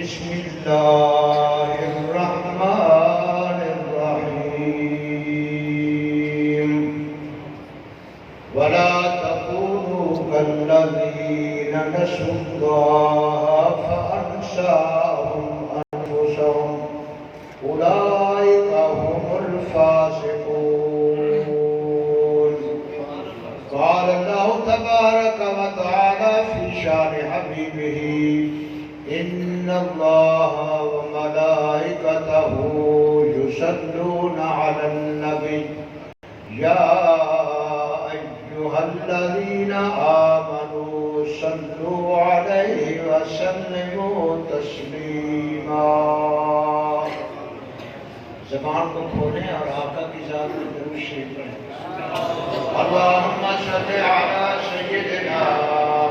بسم الله الرحمن الرحيم ولا تكونوا كالذين نسوا الله فأنساهم أنفسهم أولئك هم الفاسقون. قال الله تبارك وتعالى في شان حبيبه إن الله وملائكته يصلون على النبي يا أيها الذين آمنوا صلوا عليه وسلموا تسليما. زبان کو کھولیں اور آقا کی ذات میں درود شریف پڑھیں. اللهم صل على سيدنا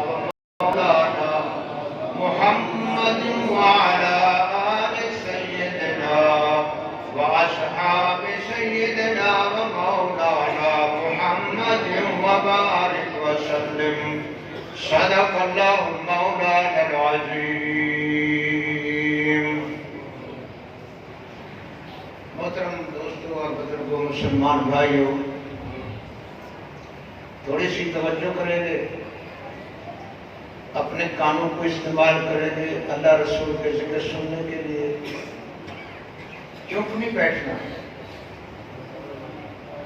ومولانا محمد وعلى آل سيدنا وأصحاب سيدنا ومولانا محمد وبارك وسلم. صدق الله مولانا العظيم. محترم دوستوں اور بزرگوں، مسلمان بھائیوں، تھوڑی سی توجہ کریں گے، اپنے کانوں کو استعمال کریں گے اللہ رسول کے ذکر سننے کے لیے. چپ نہیں بیٹھنا،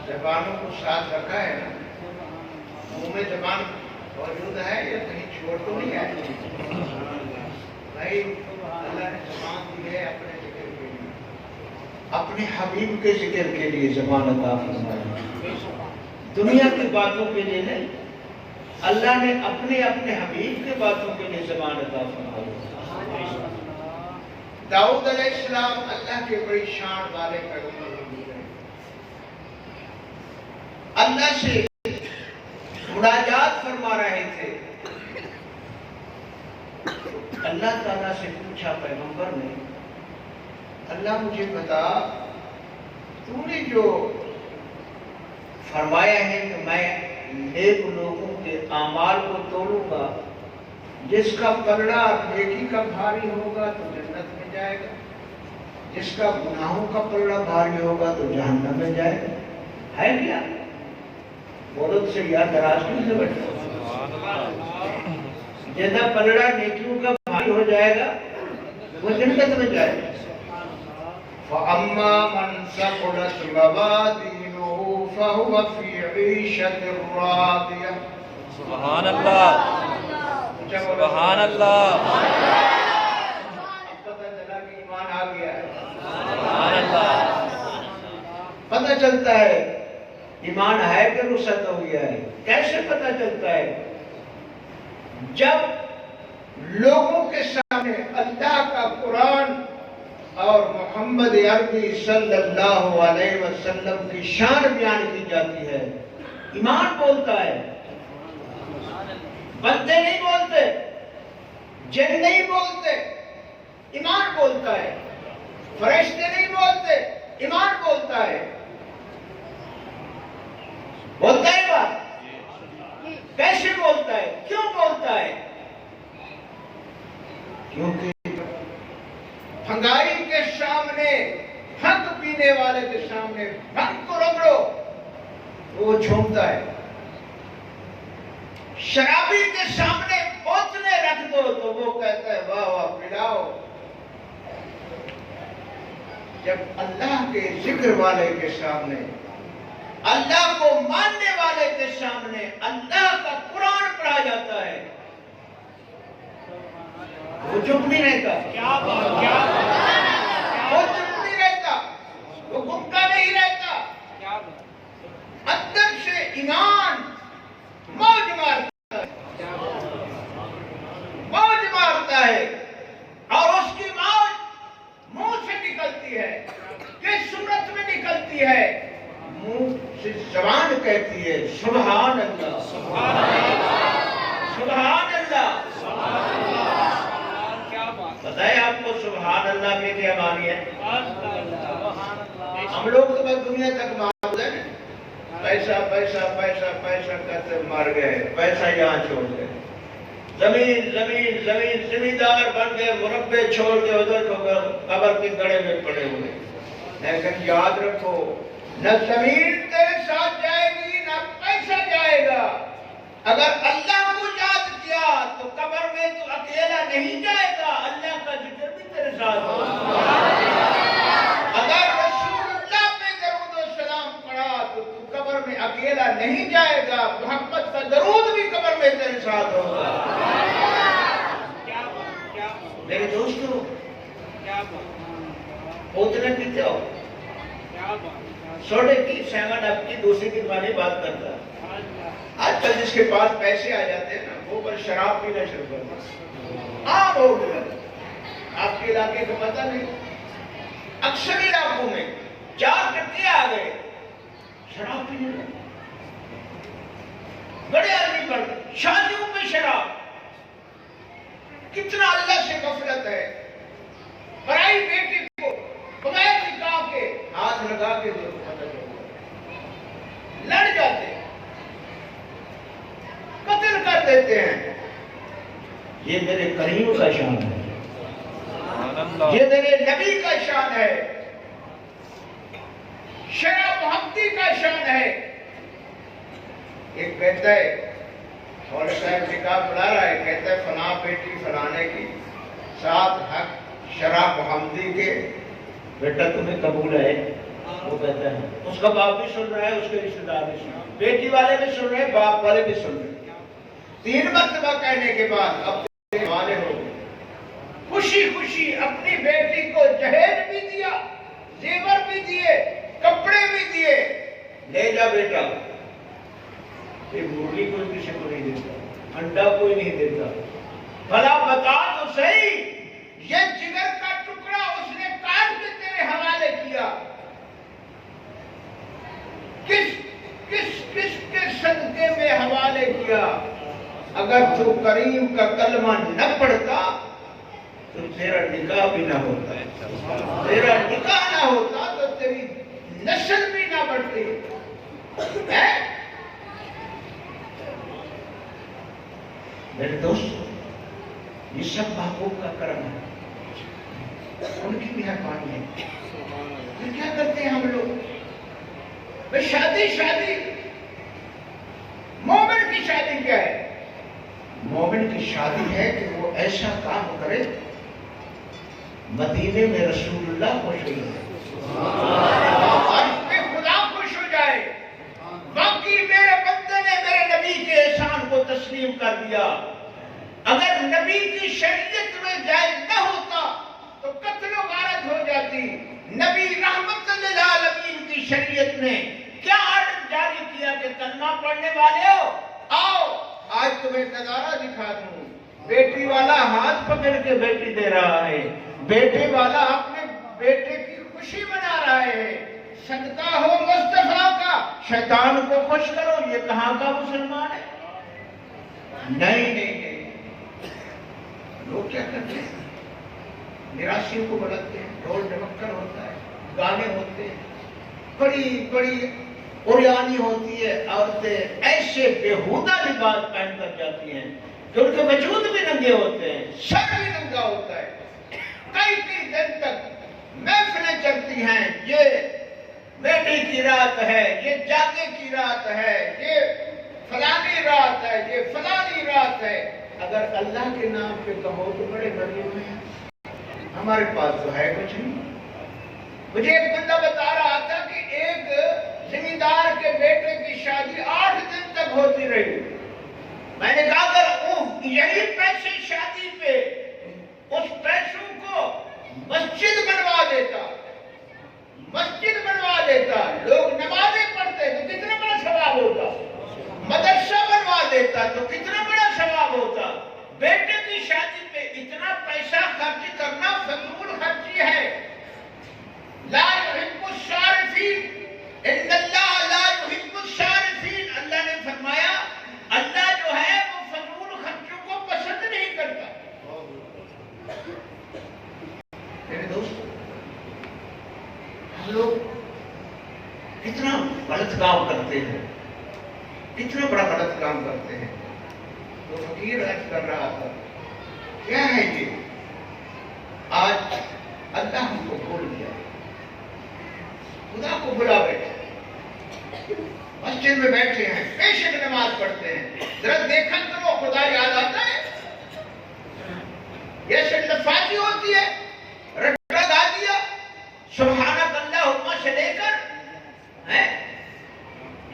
زبانوں کو ساتھ رکھا ہے نا. منہ میں زبان موجود ہے یا کہیں چھوڑ تو نہیں ہے بھائی. اللہ نے زبان دی ہے اپنے ذکر کے لیے، اپنے حبیب کے ذکر کے لیے زبان عطا فرمائی. دنیا کی باتوں کے لیے نہیں، اللہ نے اپنے حبیب کے باتوں کے لیے زبان عطا فرمائی. داؤد علیہ السلام اللہ کے بڑی شان والے پیغمبر ہوئے، اللہ سے مناجات فرما رہے تھے. اللہ تعالیٰ سے پوچھا پیغمبر نے، اللہ مجھے بتا، تو نے جو فرمایا ہے کہ میں نیک لوگوں کے اعمال کو توڑوں گا، جس کا پلڑا نیکی کا بھاری ہوگا تو جنت میں جائے گا، جس کا گناہوں کا پلڑا بھاری ہوگا تو جہنم میں جائے گا. ہے کیا؟ بولو سے یاد دراز کیوں سے بیٹھا. جیسا پلڑا نیکیوں کا بھاری ہو جائے گا وہ جنت میں جائے گا. فَأَمَّا مَنْ ثَقُلَتْ مَوَازِينُهُ فَهُوَ فِي عِيشَةٍ رَاضِيَةٍ. سبحان اللہ، سبحان اللہ، پتہ چلا کہ ایمان آ گیا ہے. سبحان اللہ. پتہ چلتا ہے ایمان ہے کہ رخصت ہو گیا ہے. کیسے پتہ چلتا ہے؟ جب لوگوں کے سامنے اللہ کا قرآن اور محمد عربی صلی اللہ علیہ وسلم کی شان بیان کی جاتی ہے. ایمان بولتا ہے، بندے نہیں بولتے، جن نہیں بولتے، ایمان بولتا ہے. فرشتے نہیں بولتے، ایمان بولتا ہے. بولتا ہے بات. کیسے بولتا ہے؟ کیوں بولتا ہے؟ کیونکہ بھنگائی کے سامنے، حق پینے والے کے سامنے بھنگ کو رگڑو وہ جھومتا ہے. شرابی کے سامنے بوتلیں رکھ دو تو وہ کہتا ہے واہ واہ پلاؤ. جب اللہ کے ذکر والے کے سامنے، اللہ کو ماننے والے کے سامنے اللہ کا قرآن پڑھا جاتا ہے، وہ چپ نہیں رہتا. وہ چپ نہیں رہتا، وہ گمکا نہیں رہتا. اندر سے ایمان موج مارتا ہے اور اس کی موج منہ سے نکلتی ہے. کس صورت میں نکلتی ہے؟ منہ سے زبان کہتی ہے سبحان اللہ، سبحان اللہ. پتہ ہے آپ کو سبحان اللہ میں کیا معنی ہے؟ ہم لوگ تو بس دنیا تک معبود ہیں، پیسہ پیسہ پیسہ پیسہ کرتے مر گئے، پیسہ یہاں چھوڑ گئے. زمین زمین زمین زمیندار بن گئے، مربے چھوڑ کے ادھر قبر کے گڑے میں پڑے ہوئے. لیکن یاد رکھو، نہ زمین تیرے ساتھ جائے گی نہ پیسہ جائے گا. اگر اللہ کو یاد کیا تو قبر میں تو اکیلا نہیں جائے گا، اللہ کا ذکر بھی تیرے ساتھ ہوگا. اگر رسول اللہ پہ درود و سلام پڑھا تو قبر میں اکیلا نہیں جائے گا، محمد کا درود بھی قبر میں تیرے ساتھ ہوگا. میرے دوستو، اتنے پیتے ہو سوڈے کی 7 اپ کی دوسری کی دماغی بات کرتا. آج کل جس کے پاس پیسے آ جاتے ہیں نا، وہ پر شراب پینا شروع کرتا. عام ہو گیا. آپ کے علاقے کو پتہ نہیں، اکثر علاقوں میں 4 کٹے آ گئے، شراب پینے لگے. بڑے آدمی پر شادیوں میں شراب. کتنا اللہ سے غفلت ہے. پرائی بیٹی کو بغیر نکاح کے ہاتھ لگا کے دے پتہ چلتا، لڑ جاتے ہیں، قتل کر دیتے ہیں. یہ میرے کریم کا شان ہے، یہ میرے نبی کا شان ہے، شرع محمدی کا شان ہے. ایک کہتا ہے، مولوی صاحب نکاح پڑھا رہا ہے، کہتا ہے فلاں بیٹی فلانے کی 7 حق شرع محمدی کے، بیٹا تمہیں قبول ہے؟ وہ کہتا ہے. اس کا باپ بھی سن رہا ہے، اس کے رشتہ دار بھی سن رہے ہیں، بیٹی والے بھی سن رہے ہیں، باپ والے بھی سن رہے ہیں. 3 مرتبہ کہنے کے بعد اب والے ہو گئے. خوشی خوشی اپنی بیٹی کو جہیز بھی دیا، زیور بھی دیے، کپڑے بھی دیے. لے جا بیٹا. یہ مرغی کوئی کسی کو نہیں دیتا، انڈا کوئی نہیں دیتا. بھلا بتا تو صحیح، یہ جگر کا ٹکڑا اس نے کاٹ کے تیرے حوالے کیا، کس کس کس کے صدقے میں حوالے کیا؟ اگر تو کریم کا کلمہ نہ پڑھتا تو تیرا نکاح بھی نہ ہوتا، تیرا نکاح نہ ہوتا تو تیری نسل بھی نہ بڑھتی. میرے دوست، یہ سب محبوب کا کرم ہے، ان کی مہربانی ہے. پھر کیا کرتے ہیں ہم لوگ؟ شادی مومن کی شادی کیا ہے؟ مومن کی شادی ہے کہ وہ ایسا کام کرے مدینے میں رسول اللہ خوش ہو جائے، عرش پہ خدا خوش ہو جائے. باقی میرے بندے نے میرے نبی کے احسان کو تسلیم کر دیا. اگر نبی کی شریعت میں جائز نہ ہوتا تو قتل و غارت ہو جاتی. نبی رحمت للعالمین کی شریعت نے کیا آرڈر جاری کیا کہ کلمہ پڑھنے والے ہو، آؤ آج تمہیں نظارہ دکھا دوں. بیٹی والا ہاتھ پکڑ کے بیٹی دے رہا ہے، بیٹے والا اپنے بیٹے کی خوشی منا رہا ہے. صدقہ ہو مصطفیٰ کا، شیطان کو خوش کرو. یہ کہاں کا مسلمان ہے؟ نہیں. لوگ کیا کرتے ہیں؟ نراشیوں کو بڑھتے ہیں، ڈھول ڈھمکن ہوتا ہے، گانے ہوتے ہیں، بڑی بڑی اوریانی ہوتی ہے. عورتیں ایسے بےہودہ لباس پہن کر جاتی ہیں کہ ان کے وجود بھی ننگے ہوتے ہیں، سر بھی ننگا ہوتا ہے. کئی دن تک محفلیں چلتی ہیں، یہ بیٹی کی رات ہے، یہ جاگے کی رات ہے، یہ فلانی رات ہے، یہ فلانی رات ہے. اگر اللہ کے نام پہ کہو تو بڑے بڑے ہوئے ہیں. ہمارے پاس تو ہے کچھ نہیں. مجھے ایک بندہ بتا رہا تھا کہ ایک زمیندار کے بیٹے کی شادی 8 دن تک ہوتی رہی. میں نے کہا اگر یہی پیسے شادی پہ اس پیسوں کو مسجد بنوا دیتا، لوگ نمازیں پڑھتے تو کتنا بڑا ثواب ہوتا. مدرسہ بنوا دیتا تو کتنا بڑا ثواب ہوتا. بیٹے کی شادی پہ اتنا پیسہ خرچ کرنا فضول خرچی ہے. لا يحب الصارفین، ان اللہ لا يحب الصارفین. اللہ نے فرمایا اللہ جو ہے وہ فضول خرچوں کو پسند نہیں کرتا. میرے دوست، ہم لوگ کتنا غلط کام کرتے ہیں، کتنا بڑا غلط کام کرتے ہیں. تو فقیر عرض کر رہا تھا کیا ہے یہ؟ آج اللہ ہم کو بھول گیا، خدا کو بھلا بیٹھے، مسجد میں بیٹھے ہیں، بے شک نماز پڑھتے ہیں، ذرا دیکھا کرو خدا یاد آتا ہے؟ یہ لفاظی ہوتی ہے، رٹا گا دیا سبحانک اللہم سے لے کر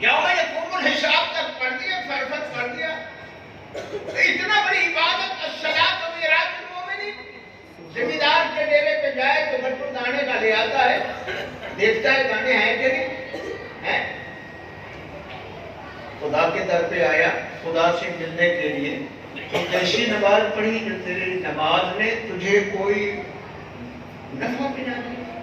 یوم یقوم الحساب تک پڑھ دیا، فرفت پڑھ دیا۔ اتنا بڑی عبادت الصلاۃ میراث المومنین، ذمہ دار کے ڈیرے پہ جائے تو بٹو دانے کا لے آتا ہے، دیکھتا ہے دانے ہیں کہ نہیں، خدا کے در پہ آیا خدا سے ملنے کے لیے، ایسی نماز پڑھی کہ تیری نماز نے تجھے کوئی نفع بھی نہ دیا،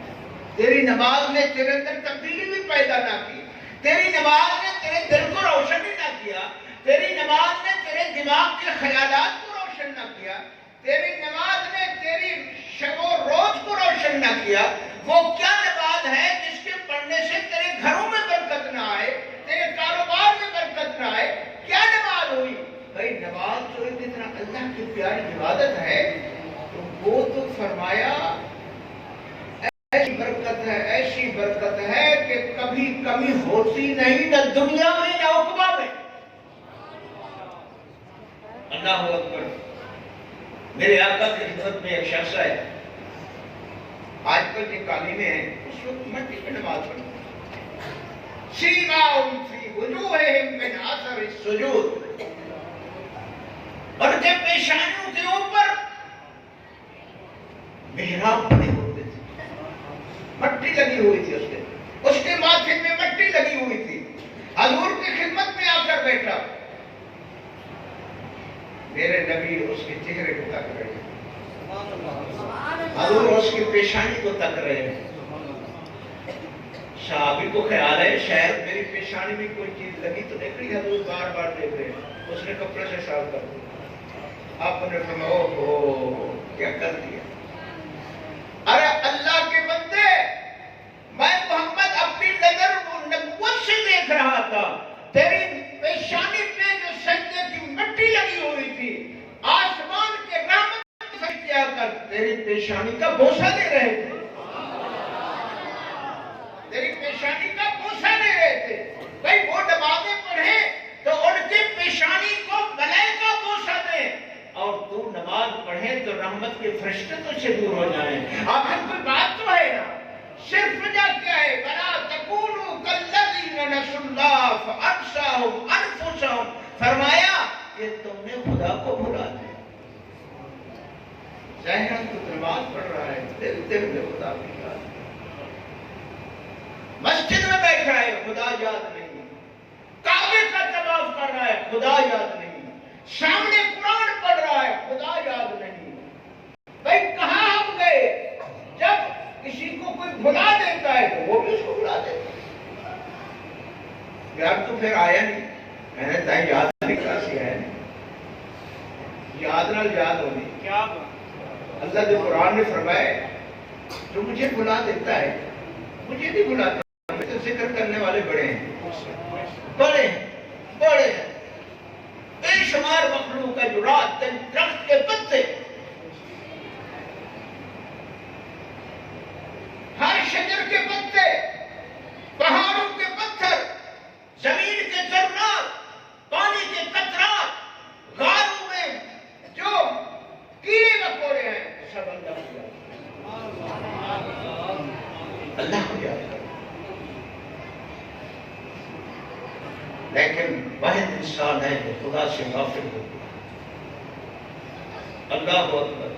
تیری نماز نے تیرے اندر تبدیلی بھی پیدا نہ کی، تیری نماز نے تیرے دل کو روشن ہی نہ کیا، تیری نماز نے تیرے دماغ کے خیالات کو روشن نہ کیا، تیری نماز نے تیری شب و روز کو روشن نہ کیا۔ وہ کیا نماز ہے جس کے پڑھنے سے تیرے گھروں میں برکت نہ آئے، تیرے کاروبار میں برکت نہ آئے؟ کیا نماز ہوئی؟ بھائی نماز تو اتنا اللہ کی پیاری عبادت ہے، تو وہ تو فرمایا ایسی برکت ہے کہ کبھی کمی ہوتی نہیں، نہ دنیا میں نہ عقبہ میں۔ اللہ اکبر۔ میرے آقا کی خدمت میں ایک شخص ہے، آج کل کے کابینہ ہیں، اس وقت مٹی پہ نماز پڑھتے ہیں، سیماہم فی وجوہہم من اثر السجود، اور کے پیشانیوں کے اوپر محراب بنے ہوتے تھے، مٹی لگی ہوئی تھی اس کے ماتھے میں مٹی لگی ہوئی تھی۔ حضور کی خدمت میں آ کر بیٹھا، میرے نبی اس کے چہرے کو تک رہے ہیں، حضور اس کی پیشانی کو تک رہے ہیں۔ صحابی کو خیال ہے شاید میری پیشانی میں کوئی چیز لگی تو دیکھ، حضور بار بار دیکھ رہے ہیں، اس نے کپڑے سے صاف کر دیا۔ آپ نے فرمایا اوہ کیا کر دیا؟ ارے اللہ کے بندے، میں محمد اپنی نظر نبوت سے دیکھ رہا تھا، تیری پیشانی پہ جو سجدے کی مٹی لگی ہوئی تھی، آسمان کے رحمت سے کیا کر تیری پیشانی کا بوسہ دے رہے تھے، تیری پیشانی کا بوسہ دے رہے تھے۔ بھائی وہ نمازیں پڑھے تو ان کی پیشانی کو ملائکہ بوسہ دے، اور تو نماز پڑھے تو رحمت کے فرشتے تو سے دور ہو جائیں۔ آخر کوئی بات تو ہے نا، صرف وجہ کیا ہے؟ وَلَا تَكُونُوا كَالَّذِينَ نَسُوا اللَّهَ فَأَنسَاهُمْ أَنفُسَهُمْ، فرمایا کہ تم نے خدا کو بھلا دیا۔ ظاہراً تو نماز پڑھ رہا ہے، دل میں خدا کی یاد، مسجد میں بیٹھا ہے خدا یاد نہیں، کعبے کا طواف کر رہا ہے خدا یاد نہیں، سامنے قرآن پڑھ رہا ہے خدا یاد نہیں۔ بھائی کہاں ہم گئے؟ جب کسی کو کوئی بھلا دیتا ہے تو وہ بھی اس کو بھلا دیتا ہے۔ یار تو پھر آیا نہیں، میں نے کہا یاد نہیں کیسے ہے، یاد نہ یاد ہونی کیا؟ اللہ جو قرآن نے فرمایا جو مجھے بھلا دیتا ہے مجھے بھی بھلاتا ہے۔ میں تو ذکر کرنے والے بڑے ہیں، بڑے ہیں، بے شمار مخلوق ہے جو رات دن درخت کے پتے، ہر شجر کے پتے، پہاڑوں کے پتھر، زمین کے ذرات، پانی کے قطرات، غاروں میں جو کیڑے مکوڑے ہیں، سب اللہ کو یاد کرو، اللہ کو یاد کرو۔ لیکن واحد انسان ہے جو خدا سے غافل ہو گیا۔ اللہ اکبر۔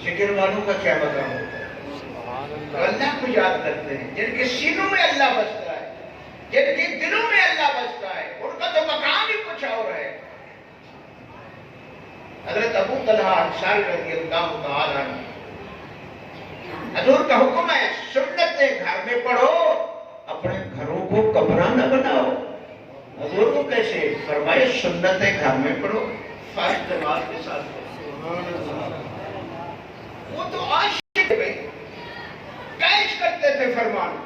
ذکر والوں کا کیا مقام ہوتا ہے؟ اللہ کو یاد کرتے ہیں، جن کے سینوں میں اللہ بستا ہے، جن کے دلوں میں اللہ بستا ہے، ان کا تو مقام ہی کچھ اور ہے۔ حضرت ابو طلحہ انصاری رضی اللہ تعالیٰ عنہ، حضور کا حکم ہے سنتیں گھر میں پڑھو، اپنے گھروں کو کمرہ نہ بناؤ۔ حضور کو کیسے؟ فرمائے سنتیں گھر میں پڑھو، فرض جماعت کے ساتھ پڑھو۔ وہ تو عاشق میں کیش کرتے تھے فرمان،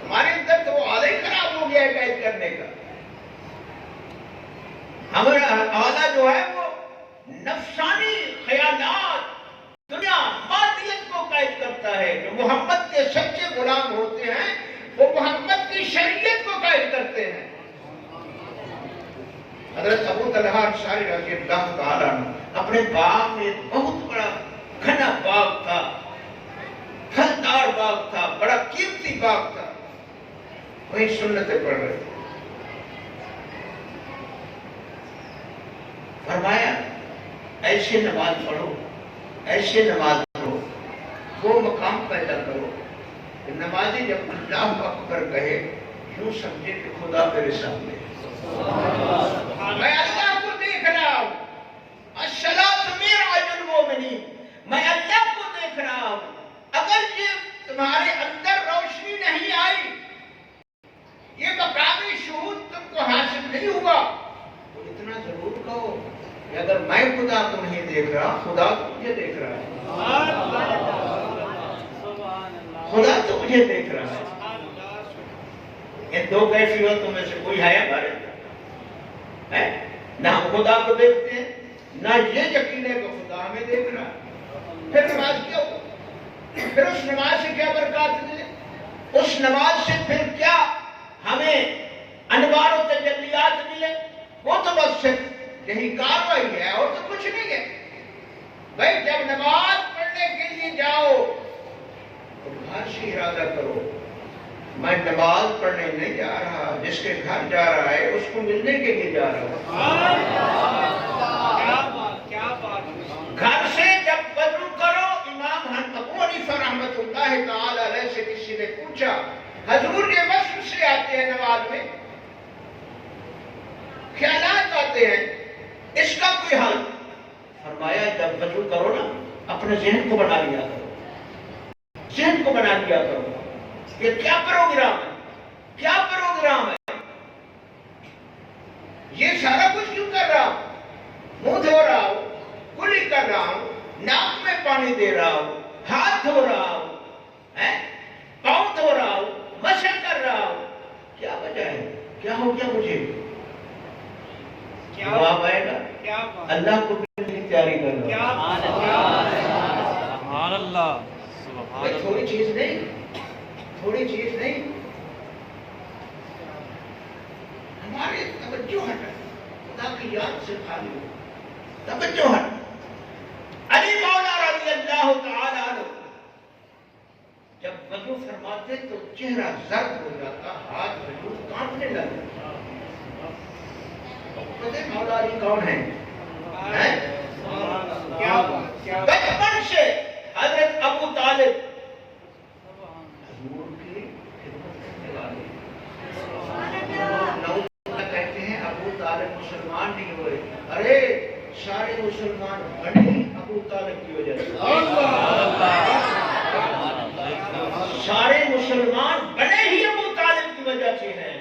ہمارے اندر تو وہ عادت خراب ہو گیا ہے قید کرنے کا۔ جو ہے وہ نفسانی خیالات، دنیا مادیت کو قید کرتا ہے. جو محمد کے سچے غلام ہوتے ہیں وہ محمد کی شریعت کو قید کرتے ہیں. حضرت ابو طلحہ انصاری رضی اللہ تعالیٰ عنہ اپنے باغ میں ایک بہت بڑا گھنا باغ تھا، پھلدار باغ تھا، بڑا قیمتی باغ تھا، وہی سنتیں پڑھ رہے تھے. فرمایا ایسے نماز پڑھو، ایسے نماز پڑھو، وہ مقام پیدا کرو کہ نمازی جب اللہ اکبر کہے یوں سمجھے کہ خدا میرے سامنے ہے. میں اللہ کو دیکھ رہا ہوں. الصلاۃ معراج المومنین، میں اللہ کو دیکھ رہا ہوں. اگر یہ تمہارے اندر روشنی نہیں آئی، یہ مقامی شہود تم کو حاصل نہیں ہوا، تو اتنا ضرور کہو کہ اگر میں خدا کو نہیں دیکھ رہا، خدا تو مجھے دیکھ رہا ہے. خدا تو مجھے دیکھ رہا ہے. ان دو کیفیتوں میں سے کوئی ہے ہمارے اندر؟ نہ ہم خدا کو دیکھتے ہیں، نہ یہ یقین ہے کہ خدا ہمیں دیکھ رہا ہے. پھر نماز کیا ہو؟ پھر اس نماز سے کیا برکات ملے؟ اس نماز سے پھر کیا ہمیں انوار و تجلیات ملے؟ وہ تو بس صرف یہی کاروائی ہے اور تو کچھ نہیں ہے. بھائی جب نماز پڑھنے کے لیے جاؤ تو گھر سے ارادہ کرو میں نماز پڑھنے نہیں جا رہا، جس کے گھر جا رہا ہے اس کو ملنے کے لیے جا رہا ہوں. گھر سے جب وضو کرو، امام ابو حنیفہ رحمۃ اللہ تعالی علیہ سے کسی نے پوچھا حضور یہ وصف سے آتے ہیں نماز میں، خیالات آتے ہیں، اس کا کوئی حل؟ فرمایا جب وضو کرو نا اپنے ذہن کو بنا لیا کرو، ذہن کو بنا لیا کرو کہ کیا پروگرام ہے، کیا پروگرام ہے. یہ سارا کچھ کیوں کر رہا ہوں؟ منہ دھو رہا ہوں، کلی کر رہا ہوں، ناک میں پانی دے رہا ہوں، ہاتھ دھو رہا ہوں، پاؤں دھو رہا ہوں، مسح کر رہا ہوں. کیا وجہ ہے؟ کیا ہو گیا مجھے؟ جواب آئے گا اللہ کو ملنے کی تیاری کر رہا ہوں. سبحان اللہ. تھوڑی چیز نہیں، تھوڑی چیز نہیں. ہمارے توجہ ہٹ، خدا کی یاد سے خالی ہو، توجہ ہٹ. علی مولا رضی اللہ تعالی عنہ جب وضو فرماتے تو چہرہ زرد ہو جاتا، ہاتھ وجود کانپنے لگتا. مولا علی کون ہے؟ بچپن سے حضرت ابو طالب حضور کی خدمت کرنے والے کہتے ہیں ابو طالب مسلمان نہیں ہوئے. ارے سارے مسلمان بنے ابو طالب کی وجہ سے. سارے مسلمان بنے ہی ابو طالب کی وجہ سے ہیں.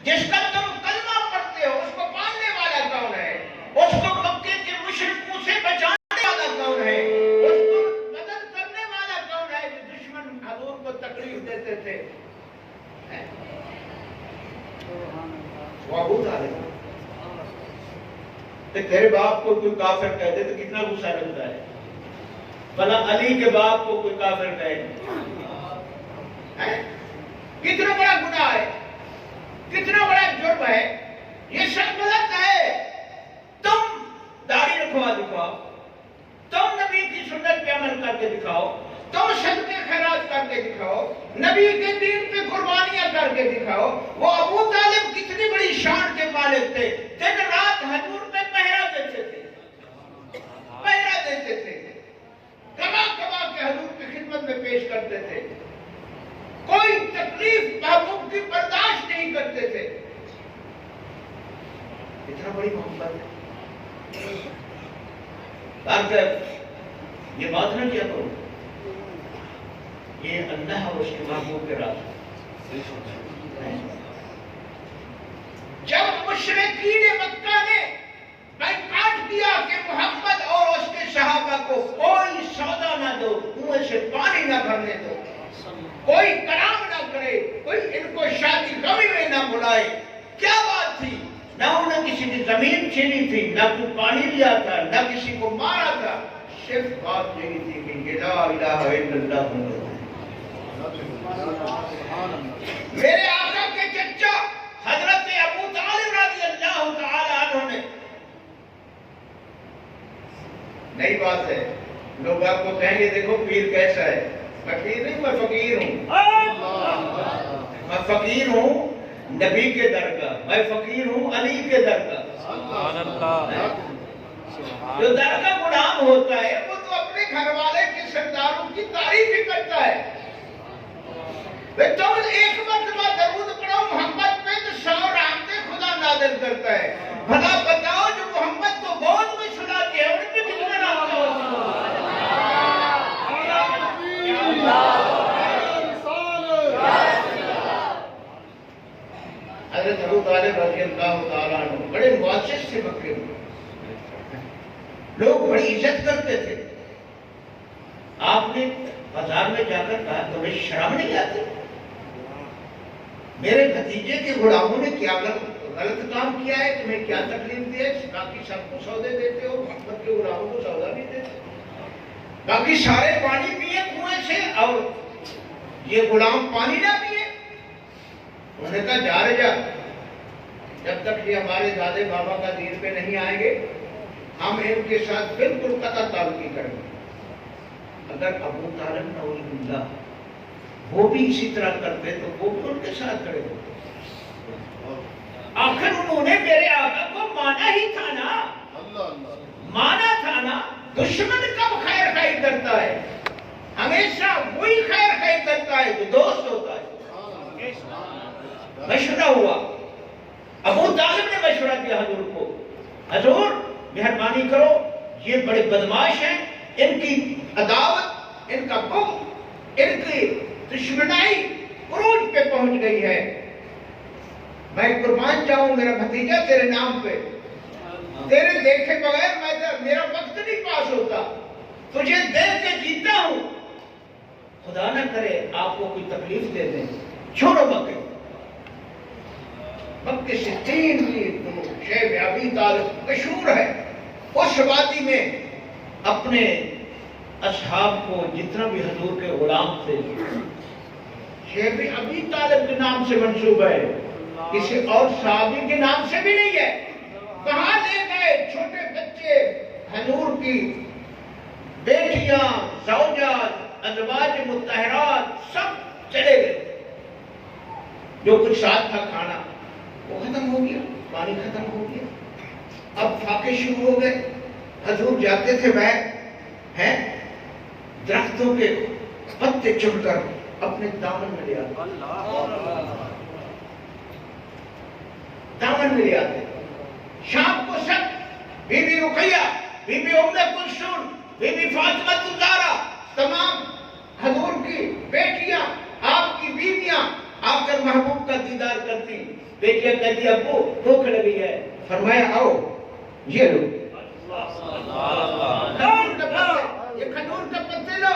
جس کا تم کلمہ پڑھتے ہو اس کو ماننے والا کون ہے؟ اس کو مکے کے مشرکوں سے بچانے والا کون ہے؟ اس کو مدد کرنے والا کون ہے جو دشمن حضور کو تکلیف دیتے تھے؟ وہ ابو طالب. تیرے باپ کو کوئی کافر کہہ دے تو کتنا غصہ لگتا ہے، بھلا علی کے باپ کو کوئی کافر کہے کتنا بڑا گناہ ہے، کتنا بڑا جرم ہے. یہ سب غلط ہے. تم داڑھی رکھوا دکھاؤ، تم نبی کی سنت پہ عمل کر کے دکھاؤ، تم صدقے خیرات کر کے دکھاؤ، نبی کے دین پہ قربانیاں کر کے دکھاؤ. وہ ابو طالب کتنی بڑی شان کے مالک تھے، دن رات حضور پہ پہرا دیتے تھے، پہرا دیتے تھے، کما کما کے حضور کی خدمت میں پیش کرتے تھے. کوئی تکلیف محبوب کی برداشت نہیں کرتے تھے. اتنا بڑی محبت ہے. یہ بات نہ کیا کرو، یہ اللہ اور اس کے محبوب کے راز. جب مشرکین مکہ نے بیعت کیا کہ محمد اور اس کے صحابہ کو کوئی سودا نہ دو، کنویں سے پانی نہ بھرنے دو، کوئی کرام نہ کرے، کوئی ان کو شادی غمی میں نہ بلائے. کیا بات تھی؟ نہ انہیں کسی کی زمین چھینی تھی، نہ کوئی پانی لیا تھا، نہ کسی کو مارا تھا، صرف بات یہی تھی کہ یہ لا الہ الا اللہ محمد۔ میرے آقا کے چچا حضرت ابو طالب رضی اللہ تعالی عنہ نے، نئی بات ہے، لوگ آپ کو کہیں گے دیکھو پیر کیسا ہے، میں پیر نہیں، میں فقیر ہوں، میں فقیر ہوں نبی کے در کا، میں فقیر ہوں علی کے در کا۔ سبحان اللہ، جو در کا غلام ہوتا ہے وہ تو اپنے گھر والے کے سرداروں کی تعریف ہی کرتا ہے۔ تم ایک مرتبہ درود پڑھو محمد پہ تو 100 رحمتیں خدا نازل کرتا ہے۔ بھلا بتاؤ جو محمد کو گود میں سلاتے ہیں ان پہ کتنا رحمتیں ہوتی ہیں؟ حضرت ابو طالب رضی اللہ تعالیٰ عنہ بڑے معزز سے مکے ہوئے، لوگ بڑی عزت کرتے تھے۔ آپ نے بازار میں جا کر کہا تمہیں شرم نہیں آتی؟ میرے بھتیجے کے غلاموں نے کیا غلط کام کیا ہے، تمہیں کیا تکلیف دی ہے؟ باقی سب کو سودے دیتے ہو، محمد کے غلاموں کو سودا نہیں دیتے، باقی سارے پانی پیے کنویں سے اور یہ غلام پانی نہ پیے۔ انہوں نے کہا جا رہے جا، جب تک یہ ہمارے دادے بابا کا دین پہ نہیں آئیں گے ہم ان کے ساتھ بالکل قطع تعلقی کریں گے۔ اگر ابو طالب نعوذ باللہ وہ بھی اسی طرح کرتے تو وہ بھی ان کے ساتھ کھڑے ہوتے۔ آخر انہوں نے میرے آقا کو مانا ہی تھا نا، مانا تھا نا۔ دشمن کب خیر خیر کرتا ہے؟ ہمیشہ وہی خیر خیر کرتا ہے جو دوست ہوتا ہے۔ مشورہ ہوا، ابو طالب نے مشورہ دیا حضور کو، حضور مہربانی کرو، یہ بڑے بدماش ہیں، ان کی عداوت، ان کا بغض، ان کی دشمنائی عروج پہ پہنچ گئی ہے، میں قربان جاؤں میرا بھتیجا تیرے نام پہ، تیرے دیکھے بغیر میرا وقت نہیں پاس ہوتا، تجھے دیکھ کے جیتا ہوں، خدا نہ کرے آپ کو کوئی تکلیف دے دیں، چھوڑو مکے۔ مکے سے 3 میل دور شیخ ابی طالب مشہور ہے، اس وادی میں اپنے اصحاب کو جتنا بھی حضور کے غلام تھے شیخ ابی طالب کے نام سے منسوب ہے، کسی اور صحابی کے نام سے بھی نہیں ہے۔ کہاں لے گئے؟ چھوٹے بچے، حضور کی بیٹیاں، زوجات، ازواج مطہرات سب چلے گئے، جو کچھ ساتھ تھا کھانا وہ ختم ہو گیا، پانی ختم ہو گیا، اب فاقے شروع ہو گئے۔ حضور جاتے تھے وہ درختوں کے پتے چن کر اپنے دامن میں لے آتے، دامن میں لے آتے۔ شام کو سب Bibi Ruqayya, Bibi Umm Kulsoom, Bibi Fatima Al-Zahra, تمام حضور کی بیٹیاں، آپ کی بیویاں آ کر محبوب کا دیدار کرتی۔ بیٹیاں کہتی ابو بھوک لگی ہے، فرمایا آؤ یہ لو، یہ کھجور کا پتے لو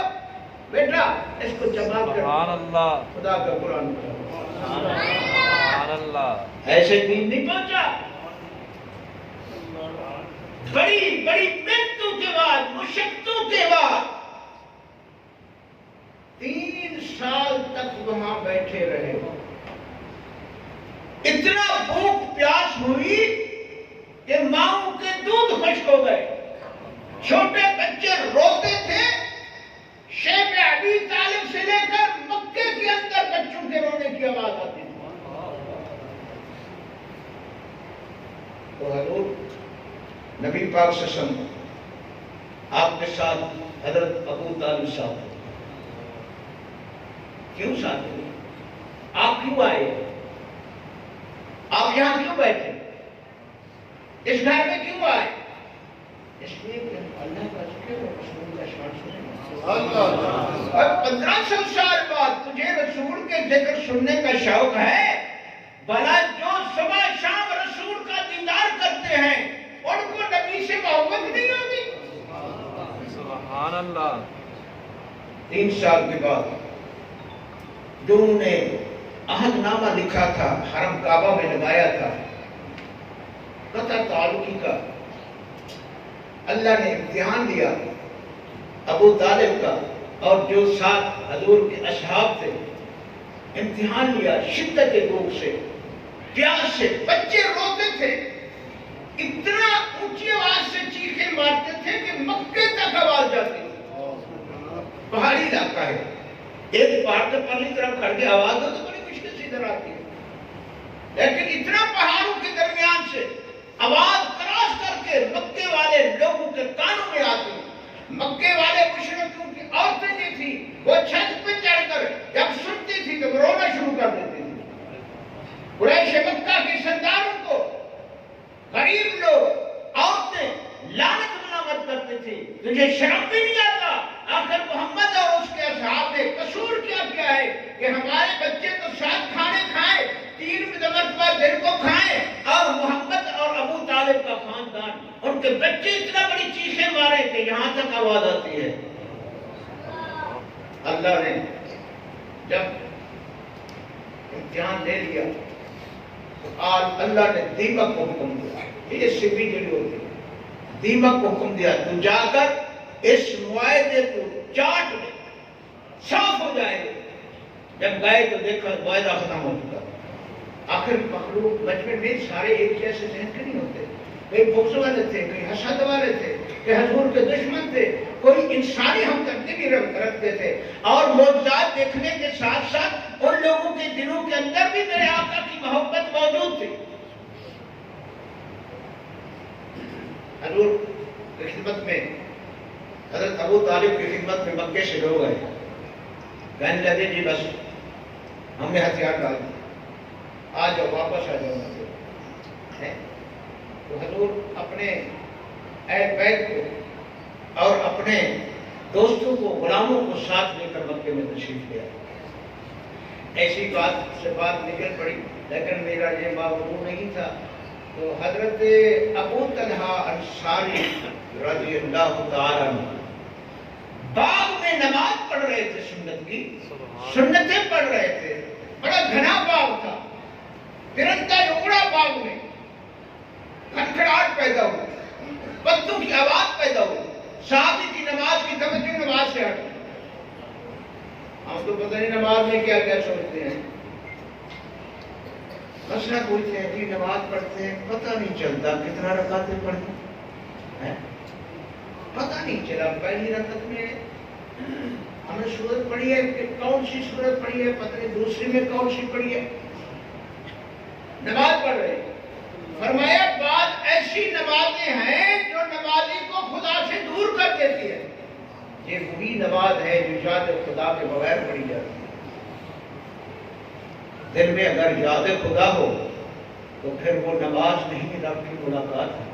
بیٹا، اس کو چبا کر خدا کا قرآن پڑھو۔ ایسے دین نہیں پہنچا، بڑی بڑی محنتوں کے بعد، مشقتوں کے بعد 3 سال تک وہاں بیٹھے رہے۔ اتنا بھوک پیاس ہوئی کہ ماؤں کے دودھ خشک ہو گئے، چھوٹے بچے روتے تھے، شیخ ابی طالب سے لے کر مکے کے اندر بچوں کے رونے کی آواز آتی تھی۔ تو حضور نبی پاک صلی اللہ علیہ وسلم آپ کے ساتھ حضرت ابو طالب صاحب کیوں ساتھ ہیں؟ آپ کیوں آئے؟ آپ یہاں کیوں بیٹھے؟ اس گھر میں کیوں آئے؟ اس لیے کہ اللہ کا ذکر اور رسول کا شان سنیں۔ اور 1500 سال بعد تجھے رسول کے ذکر سننے کا شوق ہے؟ بھلا جو صبح شام رسول کا دیدار کرتے ہیں ان کو نبی سے محبت نہیں ہوگی؟ سبحان اللہ۔ 3 سال کے بعد جو انہوں نے عہد نامہ لکھا تھا، حرم کعبہ میں لگایا تھا، قطع تعلقی کا اللہ نے امتحان دیا ابو طالب کا اور جو ساتھ حضور کے اصحاب تھے، امتحان لیا شدت بھوک سے، پیاس سے، بچے روتے تھے، اتنا اونچی آواز سے چیخیں مارتے تھے کہ مکے تک آواز جاتی تھی۔ پہاڑی علاقہ ہے، ایک پہاڑ سے پرلی طرف کھڑ کے آواز ہو تو بڑی مشکل سے ادھر آتی ہے، لیکن اتنا پہاڑوں کے درمیان سے آواز کراس کر کے مکے والے لوگوں کے کانوں میں آتی۔ مکے والے مشرکوں کی عورتیں جو تھی وہ چھت پہ چڑھ کر جب سنتی تھی تو رونا شروع کر دیتی تھی۔ قریش مکہ کے سرداروں کو غریب لوگ، عورتیں لعنت ملامت کرتے تھے، تجھے شرم بھی نہیں آتا؟ آخر محمد اور اس کے اصحاب نے قصور کیا ہے کہ ہمارے بچے تو 7 کھانے کھائیں، 3 مرتبہ دن کو کھائیں، اور محمد اور ابو طالب کا خاندان، ان کے بچے اتنا بڑی چیخیں مارے کہ یہاں تک آواز آتی ہے۔ اللہ نے جب امتحان لے لیا تو آج اللہ نے دیمک کو حکم دیا، یہ سبھی جڑی ہوتی ہے، دیمک کو حکم دیا تو جا کر اس معاہدے کو چاٹ لے، صاف ہو جائے گا۔ جب گئے تو دیکھا معاہدہ ختم ہو چکا۔ آخر مخلوق بچپن میں سارے ایک جیسے ذہن کے نہیں ہوتے، کئی بغض والے تھے، کئی حسد والے تھے، کئی حضور کے دشمن تھے، کوئی انسانی ہمدردی بھی رکھتے تھے، اور معجزات دیکھنے کے ساتھ ساتھ ان لوگوں کے دلوں کے اندر بھی میرے آقا کی محبت موجود تھی۔ حضور کی خدمت میں، حضرت ابو طالب کی خدمت میں مکے سے لوگ آئے، کہنے لگے جی بس ہم نے ہتھیار ڈال دیے، آ جاؤ واپس آ جاؤ مکے۔ تو حضور اپنے اہل بیت کو اور اپنے دوستوں کو، غلاموں کو ساتھ لے کر مکے میں تشریف لے آئے۔ ایسی بات سے بات نکل پڑی، لیکن میرا یہ موضوع نہیں تھا۔ تو حضرت ابو طلحہ انصاری رضی اللہ تعالیٰ عنہ باغ میں نماز پڑھ رہے تھے، سنت کی سنتیں پڑھ رہے تھے، بڑا گھنا باغ تھا، پرندہ اڑا باغ میں، کھڑکھڑاہٹ پیدا ہوئی، پتوں کی آواز پیدا ہوئی، صحابی کی نماز کی توجہ نماز سے ہٹ گئی۔ ہم تو پتہ نہیں نماز میں کیا کیا سوچتے ہیں، مسئلہ پوچھتے ہیں، جی نماز پڑھتے ہیں پتہ نہیں چلتا کتنا رکعتیں پڑھتے ہیں، پتہ نہیں چلا پہلی رکعت میں ہم نے سورت پڑھی ہے کہ کون سی سورت پڑھی ہے، پتہ نہیں دوسری میں کون سی پڑھی ہے، نماز پڑھ رہے ہیں۔ فرمایا بعض ایسی نمازیں ہیں جو نمازی کو خدا سے دور کر دیتی ہے، یہ وہی نماز ہے جو یاد خدا کے بغیر پڑھی جاتی ہے۔ دل میں اگر یاد خدا ہو تو پھر وہ نماز نہیں، رب کی ملاقات ہے۔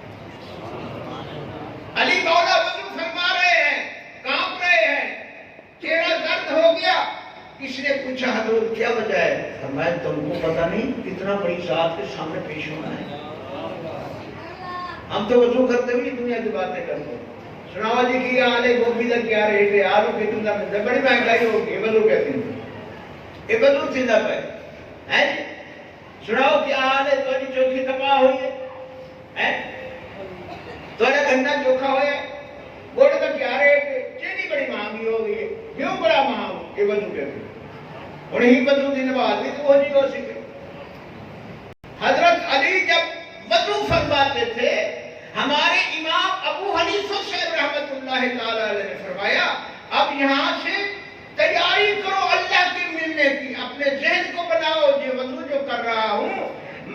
علی مولا وضو فرما رہے ہیں، کانپ رہے ہیں، چہرہ درد ہو گیا، کس نے پوچھا حضور کیا وجہ ہے؟ فرمایا تم کو پتہ نہیں کتنا بڑی ذات کے سامنے پیش ہونا ہے۔ ہم تو وضو کرتے ہوئے دنیا کی باتیں کرتے ہیں، سناوا جی کی آلے گوبھی کا کیا ریٹ ہے، آلو کی تندہ میں بڑی مہنگائی ہوگی، یہ وضو کہتے ہیں، یہ وضو تندہ پہ ہے جی، سناؤ کیا حال ہے، تھوڑی چوکھی کپا ہوئی ہے، تھوڑا گھنٹہ چوکھا ہویا، گوڑ کا کیا ریٹ ہے، چینی بڑی مہنگی ہو گئی ہے، کیوں بڑا مہنگا، یہ وضو کہتے ہیں، انہیں ہی وضو دی نماز بھی تو وہ جی ہو سکے۔ حضرت علی جب وضو فرماتے تھے، ہمارے امام ابو حنیفہ صاحب رحمۃ اللہ تعالیٰ علیہ نے فرمایا اب یہاں سے تیاری کرو اللہ کے ملنے کی، اپنے ذہن کو بناؤ، یہ وضو جو کر رہا ہوں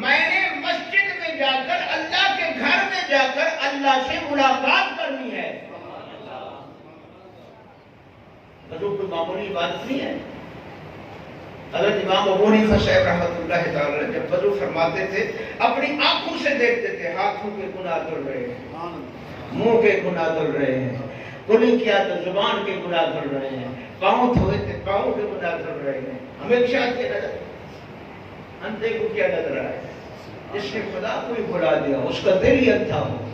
میں نے مسجد میں جا کر، اللہ کے گھر میں جا کر اللہ سے ملاقات کرنی ہے۔ وضو کوئی معمولی عبادت نہیں ہے۔ حضرت امام ابو حنیفہ صاحب رحمۃ اللہ تعالیٰ جب وضو فرماتے تھے اپنی آنکھوں سے دیکھتے تھے، ہاتھوں کے گناہ دھل رہے ہیں، منہ کے گناہ دھل رہے ہیں، کلی کیا تو زبان کے گناہ دھل رہے ہیں، پاؤں دھوئے تھے پاؤں کے گناہ دھل رہے ہیں۔ ہمیشہ کے نظر اندھے کو کیا نظر رہا ہے؟ جس نے خدا کو ہی بھلا دیا اس کا دل ہی اندھا ہو۔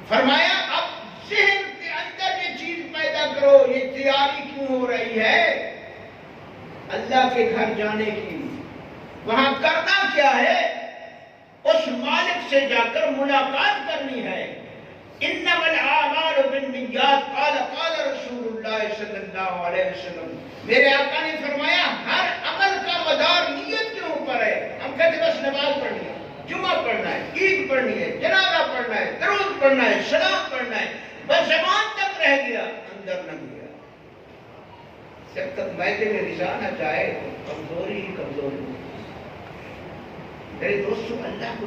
فرمایا اب ذہن کے اندر یہ چیز پیدا کرو، یہ تیاری کیوں ہو رہی ہے؟ اللہ کے گھر جانے کی، وہاں کرنا کیا ہے؟ اس مالک سے جا کر ملاقات کرنی ہے. انما الاعمال بالنیات قال رسول اللہ صلی اللہ علیہ وسلم. میرے آقا نے فرمایا ہر عمل کا مدار نیت کے اوپر ہے. ہم کہتے بس نماز پڑھنی ہے، جمعہ پڑھنا ہے، عید پڑھنی ہے، جنازہ پڑھنا ہے، درود پڑھنا ہے، سلام پڑھنا ہے، بس زبان تک رہ گیا، اندر نہ گیا. جب تک معدے میں غذا نہ جائے کمزوری ہی کمزوری. میرے دوستو، اللہ کو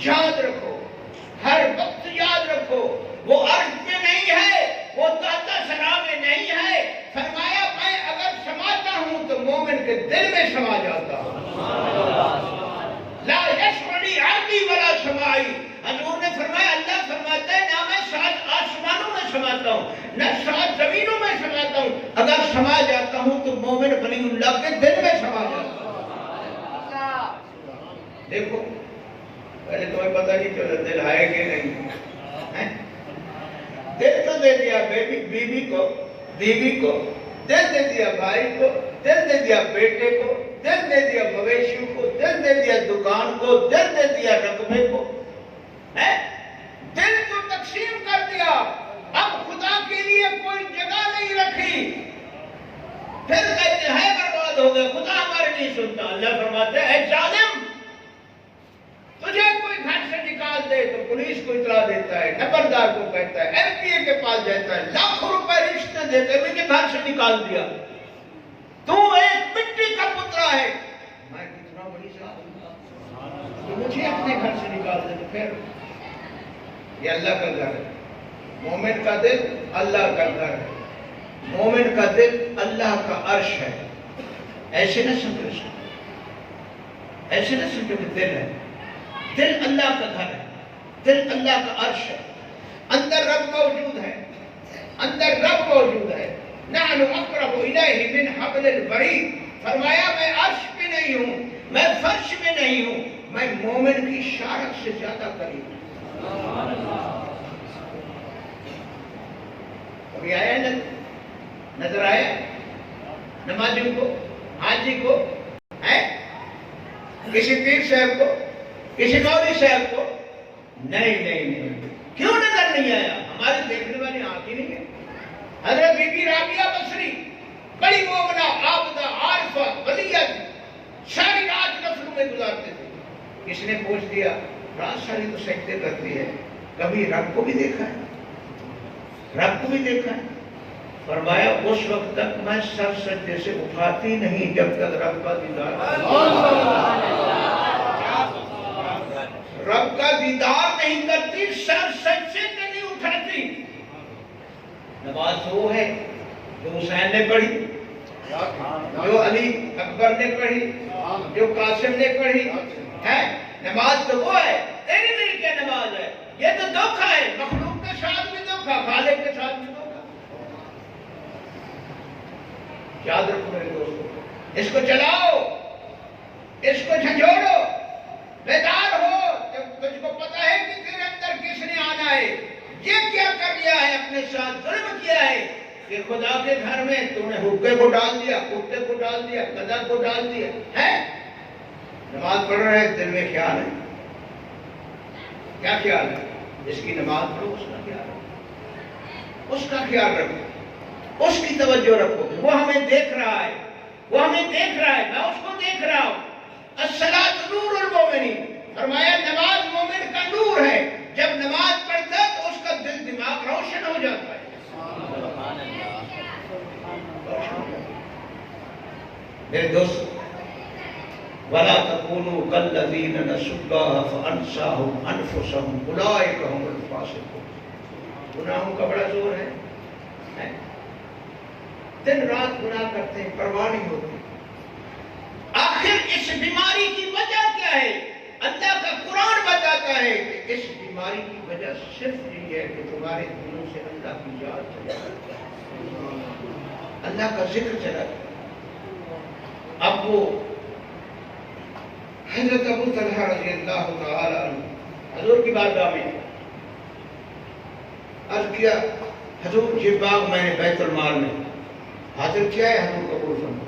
یاد رکھو، ہر وقت یاد رکھو. وہ عرش میں نہیں ہے، وہ تحت ثرا میں نہیں ہے. فرمایا میں اگر سماتا ہوں تو مومن کے دل میں سما جاتا ہوں. لا یشمعی عبدی ولا سمائی. حضور نے فرمایا، اللہ فرماتا ہے نہ میں سات آسمانوں میں سماتا ہوں نہ سات زمینوں میں سماتا ہوں. اگر سما جاتا ہوں تو مومن ولی اللہ کے دل میں سما جاتا ہوں. دیکھو پہلے تمہیں پتہ نہیں چلا دل ہے کہ نہیں. دل تو دے دیا بیوی کو، بیوی کو دل دے دیا، بھائی کو دل دے دیا، بیٹے کو دل دے دیا، مویشیوں کو دل دے دیا، دکان کو دل دے دیا، رقبے کو دل کو تقسیم کر دیا. اب خدا کے لیے کوئی جگہ نہیں رکھی. پھر کہتے ہیں برباد ہو گئے، خدا ہماری نہیں سنتا. اللہ فرماتے ہیں اے ظالم، تجھے کوئی گھر سے نکال دے تو پولیس کو اطلاع دیتا ہے، نمبردار کو کہتا ہے، ایم پی اے کے پاس جاتا ہے، لاکھوں روپے رشتے دیتے مجھے گھر سے نکال دیا، تو ایک مٹی کا پترا ہے. میں کتنا بڑی ذات تو مجھے اپنے گھر سے نکال دے. تو پھر یہ اللہ کا گھر ہے. مومن کا دل اللہ کا گھر ہے. مومن کا دل اللہ کا عرش ہے. ایسے نہ سمجھو، ایسے نہ سمجھو کہ دل ہے. دل اللہ کا گھر ہے، دل اللہ کا عرش ہے. اندر رب موجود ہے، اندر رب موجود ہے. نحن اقرب الیہ من حبل الورید. فرمایا میں عرش پہ نہیں ہوں، میں فرش میں نہیں ہوں، میں مومن کی شارک سے زیادہ قریب ہوں. ابھی آیا نظر آیا نمازیوں کو، حاجی کو، کسی پیر صاحب کو، کسی مولوی صاحب کو؟ نہیں. کیوں نظر نہیں آیا؟ ہماری دیکھنے والی آنکھ ہی نہیں ہے. حضرت بی بی رابعہ بصری بڑی مومنہ، عابدہ، عارفہ، ولیہ تھی. ساری رات نفلوں میں گزارتے تھے. کس نے پوچھ دیا رات ساری تو سجدے کرتی ہے، کبھی رب کو بھی دیکھا ہے؟ رب کو بھی دیکھا ہے؟ فرمایا اس وقت تک میں سر سجدے سے اٹھاتی نہیں جب تک رب کا دیدار رب کا دیدار نہیں کرتی، سر سجدے سے نہیں اٹھاتی. نماز وہ ہے جو حسین نے پڑھی، جو علی اکبر نے پڑھی، جو قاسم نے پڑھی ہے. نماز تو وہ ہے، تیری میری کیا نماز ہے؟ یہ تو دھوکہ ہے. مخلوق کے ساتھ بھی دھوکہ، خالق کے ساتھ بھی دھوکہ. یاد رکھو میرے دوستو، اس کو چلاؤ، اس کو جھنجھوڑو، بیدار ہو. جب تجھ کو پتا ہے کہ تیرے اندر کس نے آنا ہے، یہ کیا کر لیا ہے، اپنے ساتھ ظلم کیا ہے کہ خدا کے گھر میں تو نے حقے کو ڈال دیا، کتے کو ڈال دیا، قدر کو ڈال دیا ہے. نماز پڑھ رہے ہیں، دل میں خیال ہے. کیا خیال ہے؟ جس کی نماز پڑھو اس کا خیال رکھو، اس کا خیال رکھو، اس کی توجہ رکھو. وہ ہمیں دیکھ رہا ہے، وہ ہمیں دیکھ رہا ہے، میں اس کو دیکھ رہا ہوں. الصلاۃ نور المومنین. فرمایا نماز مومن کا نور ہے. جب نماز پڑھتا ہے تو اس کا دل دماغ روشن ہو جاتا ہے. میرے دوست، وَلَا تَكُونُوا كَالَّذِينَ نَسُوا اللَّهَ فَأَنسَاهُمْ أَنفُسَهُمْ أُولَٰئِكَ هُمُ الْفَاسِقُونَ. گناہوں کا بڑا زور ہے. دن رات گناہ کرتے ہیں، پرواہ نہیں ہوتی. آخر اس بیماری کی وجہ کیا ہے؟ اللہ کا قرآن بتاتا ہے کہ اس بیماری کی وجہ صرف یہ ہے کہ تمہارے دلوں سے اللہ کی یاد چلا جاتا ہے، اللہ کا ذکر چلا جاتا ہے. اب وہ حضرت ابو طلحہ رضی اللہ تعالی عنہ حضور کی بارگاہ میں عرض کیا، حضور یہ باغ میں نے بیت المال میں حاضر کیا ہے، حضور قبول فرمائے.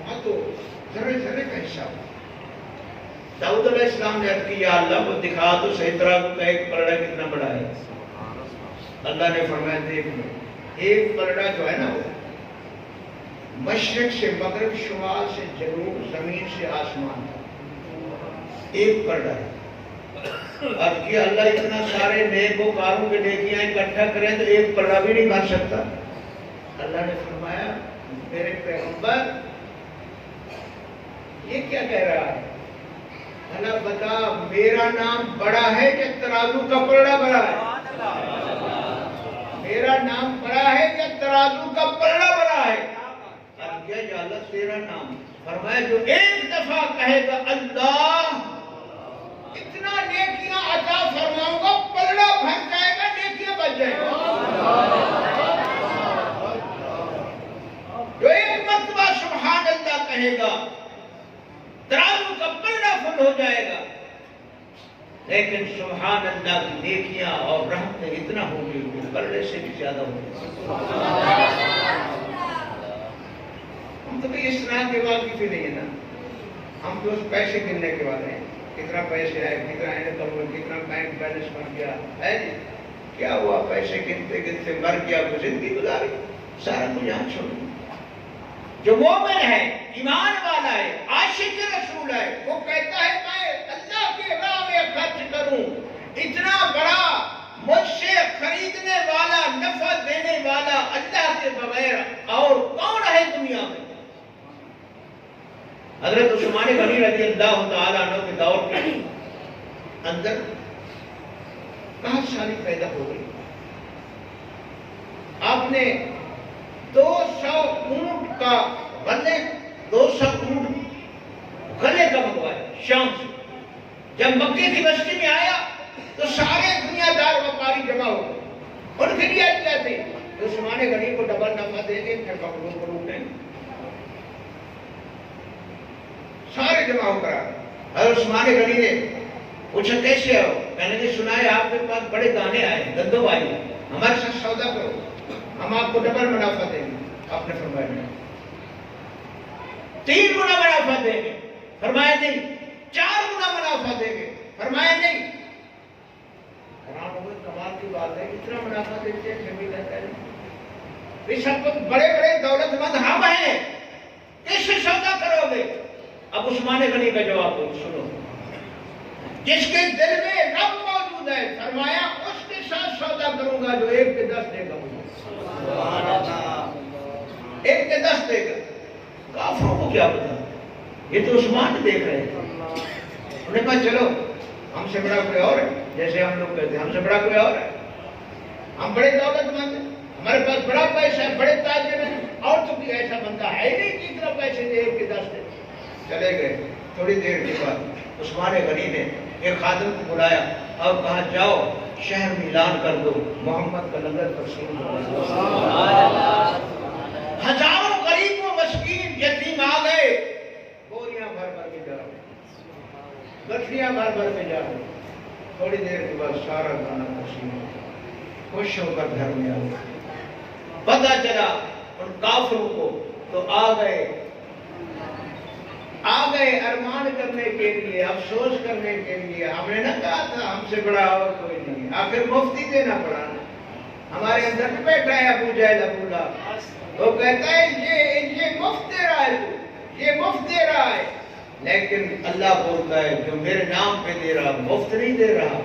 محمد تو ذرے ذرے کا حصہ ہو. داؤد علیہ السلام نے عرض کی یا اللہ کو دکھا تو صحیح طرح کا ایک پلڑا کتنا بڑا ہے. اللہ نے فرمایا دیکھ لو ایک پلڑا جو ہے نا وہ مشرق سے مغرب شمال سے جنوب زمین سے آسمان ایک پلڑا ہے. اب کہ اللہ اتنا سارے نیکوکاروں کے نیکیاں اکٹھا کریں تو ایک پلڑا بھی نہیں بن سکتا. اللہ نے فرمایا میرے پیغمبر یہ کیا کہہ رہا ہے؟ اللہ بتا میرا نام بڑا ہے کہ ترازو کا پلڑا بڑا ہے؟ میرا نام بڑا ہے کہ ترازو کا پلڑا بڑا ہے؟ اب کیا یا اللہ تیرا نام. فرمایا جو ایک دفعہ کہے گا اللہ اتنا نیکیاں عطا فرماؤں گا پلڑا بھر جائے گا نیکیاں بچ جائے گا. جو ایک مرتبہ سبحان اللہ کہے گا ترازو کا پلڑا فل ہو جائے گا. لیکن سبحان اللہ کی نیکیاں اور رحمتیں اتنا ہوگی کہ پلڑے سے بھی زیادہ ہوگی. ہم تو بھی اس طرح کے واقف ہی نہیں ہے نا. ہم تو اس پیسے گننے کے والے ہیں کتنا پیسے آئے کتنا انکم کتنا بینک بیلنس بن گیا ہے جی کیا ہوا پیسے گنتے گنتے مر گیا وہ زندگی گزاری سارا کچھ یہاں چھوڑ. جو مومن ہے ایمان والا ہے عاشق رسول ہے وہ کہتا ہے میں اللہ کے راہ میں خرچ کروں. اتنا بڑا مجھ سے خریدنے والا نفع دینے والا اللہ کے بغیر اور کون ہے دنیا میں. حضرت عثمان غنی رضی اللہ تعالیٰ عنہ کے دور کے اندر بہت ساری پیدا ہو گئی. آپ نے 200 اونٹ کا غلے 200 اونٹ غلے کا منگوایا شام سے. جب مکے کی بستی میں آیا تو سارے دنیا دار وپاری جمع ہو گئے. ان کے لیے کیا تھے عثمان غنی کو ڈبل نفع دیں گے پھر مغلوب کو لوٹیں گے. سارے جمع ہو کر حضرت عثمان غنی نے پوچھا کیسے ہو؟ کہنے نے سنا ہے آپ کے پاس بڑے دانے آئے گندم آئی ہمارے ساتھ سودا کرو ہم آپ کو ڈبل منافع دیں گے. آپ نے فرمایا نہیں. 3 گنا منافع دیں گے. فرمایا نہیں. 4 گنا منافع دیں گے. فرمایا نہیں. حیران ہوئے کمال کی بات ہے اتنا منافع دیتے ہیں بھی کہتا ہے اس وقت بڑے بڑے دولت مند ہم ہیں کیسے سودا کرو گے؟ اب عثمان غنی کا جواب سنو. جس کے دل میں رب موجود ہے فرمایا اس کے ساتھ سودا کروں گا جو 1 کے 10 دے گا مجھے. 1 کے 10 دے گا. کافروں کو کیا پتا یہ تو عثمان دیکھ رہے ہیں. انہوں نے کہا چلو ہم سے بڑا کوئی اور ہے. جیسے ہم لوگ کہتے ہیں ہم سے بڑا کوئی اور ہے. ہم بڑے دولت مند ہیں ہمارے پاس بڑا پیسہ ہے بڑے تاجر ہیں اور تو کوئی ایسا بندہ ہے نہیں کہ اتنا پیسے دے 1 کے 10 دے. چلے گئے. تھوڑی دیر کے بعد عثمان غنی نے ایک خادم کو بلایا اور کہا جاؤ شہر میں اعلان کر دو محمد کا لنگر تقسیم کرو. ہزاروں غریب و مسکین یتیم آ گئے. بوریاں بھر بھر کے جا رہے گٹھڑیاں بھر بھر کے جا رہے. تھوڑی دیر کے بعد سارا کھانا تقسیم ہو خوش ہو کر گھر میں آ گئے. پتہ چلا ان کافروں کو تو آ گئے ارمان کرنے کے لیے افسوس کرنے کے لیے. ہم نے نہ کہا تھا ہم سے بڑا اور کوئی نہیں. آخر مفتی دینا پڑا. ہمارے اندر میں بیٹھا ہے ابو جہل ابو لہب وہ کہتا ہے یہ مفت دے رہا ہے یہ مفت دے رہا ہے. لیکن اللہ بولتا ہے جو میرے نام پہ دے رہا مفت نہیں دے رہا.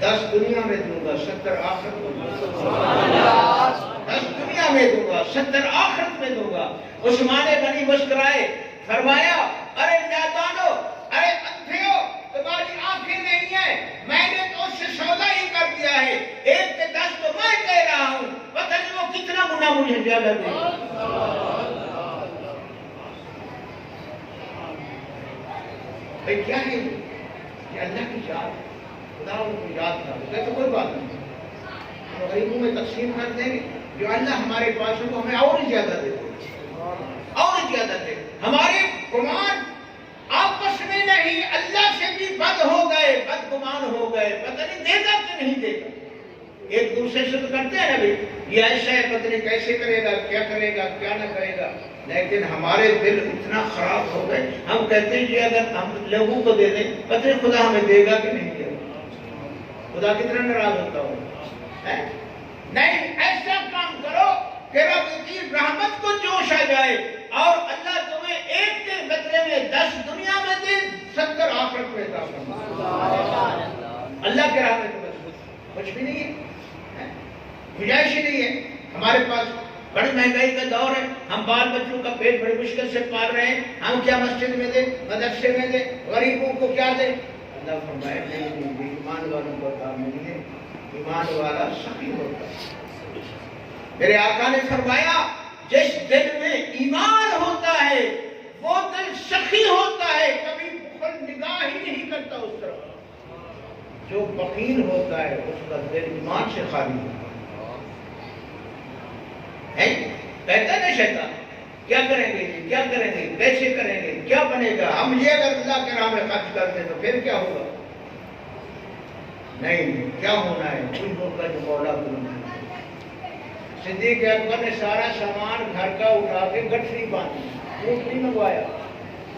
10 دنیا میں دوں گا 70 آخرت میں دوں گا. 10 دنیا میں دوں گا 70 آخرت میں دوں گا. عثمان غنی مسکرائے فرمایا ارے نادانو ارے اندھیو تمہاری آنکھیں نہیں ہیں. میں نے تو اس سے سودا ہی کر دیا ہے. 1 کے 10 تو میں کہہ رہا ہوں پتہ نہیں وہ کتنا گنا مجھے زیادہ دے. بھائی کیا ہے یہ اللہ کی یاد خدا ان کو یاد کرو تو کوئی بات نہیں. ہم غریبوں میں تقسیم کر دیں گے جو اللہ ہمارے پاس ہے وہ ہمیں اور ہی زیادہ دے اور زیادہ دے. ہمارے گمان آپس میں نہیں اللہ سے بھی بد ہو گئے بد گمان ہو گئے. پتہ نہیں دے گا کہ نہیں دے گا. ایک دوسرے سے تو کرتے ہیں نا بھی یہ ایسا ہے پتہ نہیں کیسے کرے گا کیا نہ کرے گا، لیکن ہمارے دل اتنا خراب ہو گئے ہم کہتے ہیں کہ اگر ہم لوگوں کو دے دیں پتہ نہیں خدا ہمیں دے گا کہ نہیں دے گا، خدا کتنا ناراض ہوتا ہوگا۔ نہیں، ایسا کام کرو کہ رب کی رحمت کو جوش آ جائے اور اللہ تمہیں ایک کے بدلے میں 10 دنیا میں دے 70 آخرت میں عطا فرمائے۔ اللہ کے راہ میں تو کچھ بھی نہیں ہے، گنجائش ہی نہیں ہے۔ ہمارے پاس بڑی مہنگائی کا دور ہے، ہم بال بچوں کا پیٹ بڑی مشکل سے پال رہے ہیں، ہم کیا مسجد میں دیں، مدرسے میں دیں، غریبوں کو کیا دیں؟ اللہ فرمائے نہیں، ایمان والوں کو کام نہیں ہے، ایمان والا سخی ہوتا ہے۔ میرے آقا نے فرمایا جس دل میں ایمان ہوتا ہے وہ دل سخی ہوتا ہے، کبھی بخل نگاہ ہی نہیں کرتا اس طرف۔ جو بخیل ہوتا ہے اس کا دل ایمان سے خالی ہوتا ہے۔ کہتا ہے نا شیطان کیا کریں گے، کیا کریں گے، کیسے کریں گے، کیا بنے گا، ہم یہ اگر اللہ کے راہ میں خرچ کرتے تو پھر کیا ہوگا؟ نہیں، کیا ہونا ہے، کچھ ہوگا جو مولا کو نہیں۔ صدیق اکبر نے سارا سامان گھر کا اٹھا کے گٹھری باندھی، اونٹ نہیں منگوایا،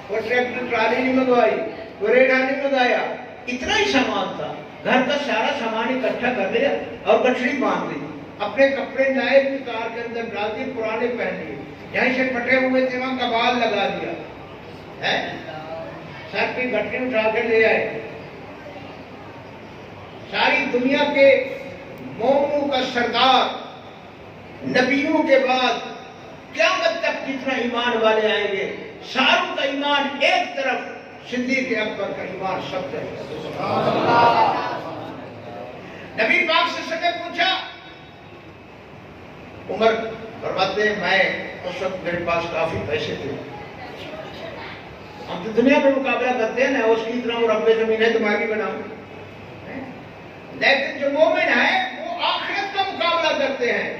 کوئی ٹریکٹر ٹرالی نہیں منگوائی، کوئی ریڑھا نہیں منگایا، اتنا ہی سامان تھا، گھر کا سارا سامان اکٹھا کر لیا اور گٹھری باندھ دی، اپنے کپڑے نئے اتار کے اندر ڈال دیے، پرانے پہن لیے، یہیں سے پھٹے ہوئے تھے وہاں کبال لگا دیا ہے، سر کی گٹھری اٹھا کے لے آئے۔ ساری دنیا کے مومنوں کا سردار، نبیوں کے بعد قیامت تک جتنا ایمان والے آئیں گے ساروں کا ایمان ایک طرف، صدیق اکبر کا ایمان سب طرف۔ نبی پاک سے پوچھا، عمر فرماتے ہیں میں اس وقت میرے پاس کافی پیسے تھے، ہم تو دنیا میں مقابلہ کرتے ہیں نا، اس کی اتنا وہ رب زمین ہے تو میں بھی بناؤں، لیکن جو مومن ہے وہ آخرت کا مقابلہ کرتے ہیں۔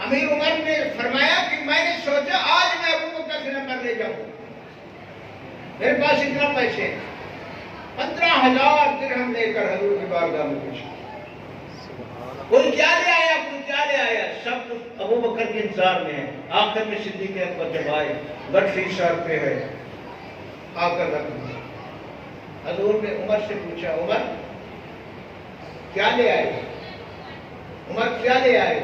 امیر عمر نے فرمایا کہ میں نے سوچا آج میں ابو بکر سے نمبر لے جاؤں، میرے پاس اتنا پیسے ہیں، 15,000 درہم لے کر حضور کی بارگاہ میں پہنچا، کوئی کیا لے آیا، کوئی کیا لے آیا، سب ابو بکر کے انتظار میں ہے۔ آخر میں صدیق اکبر جب آئے، گٹھری سر پہ ہے، آ کر رکھ دیا۔ حضور نے عمر سے پوچھا عمر کیا لے آئے، عمر کیا لے آئے؟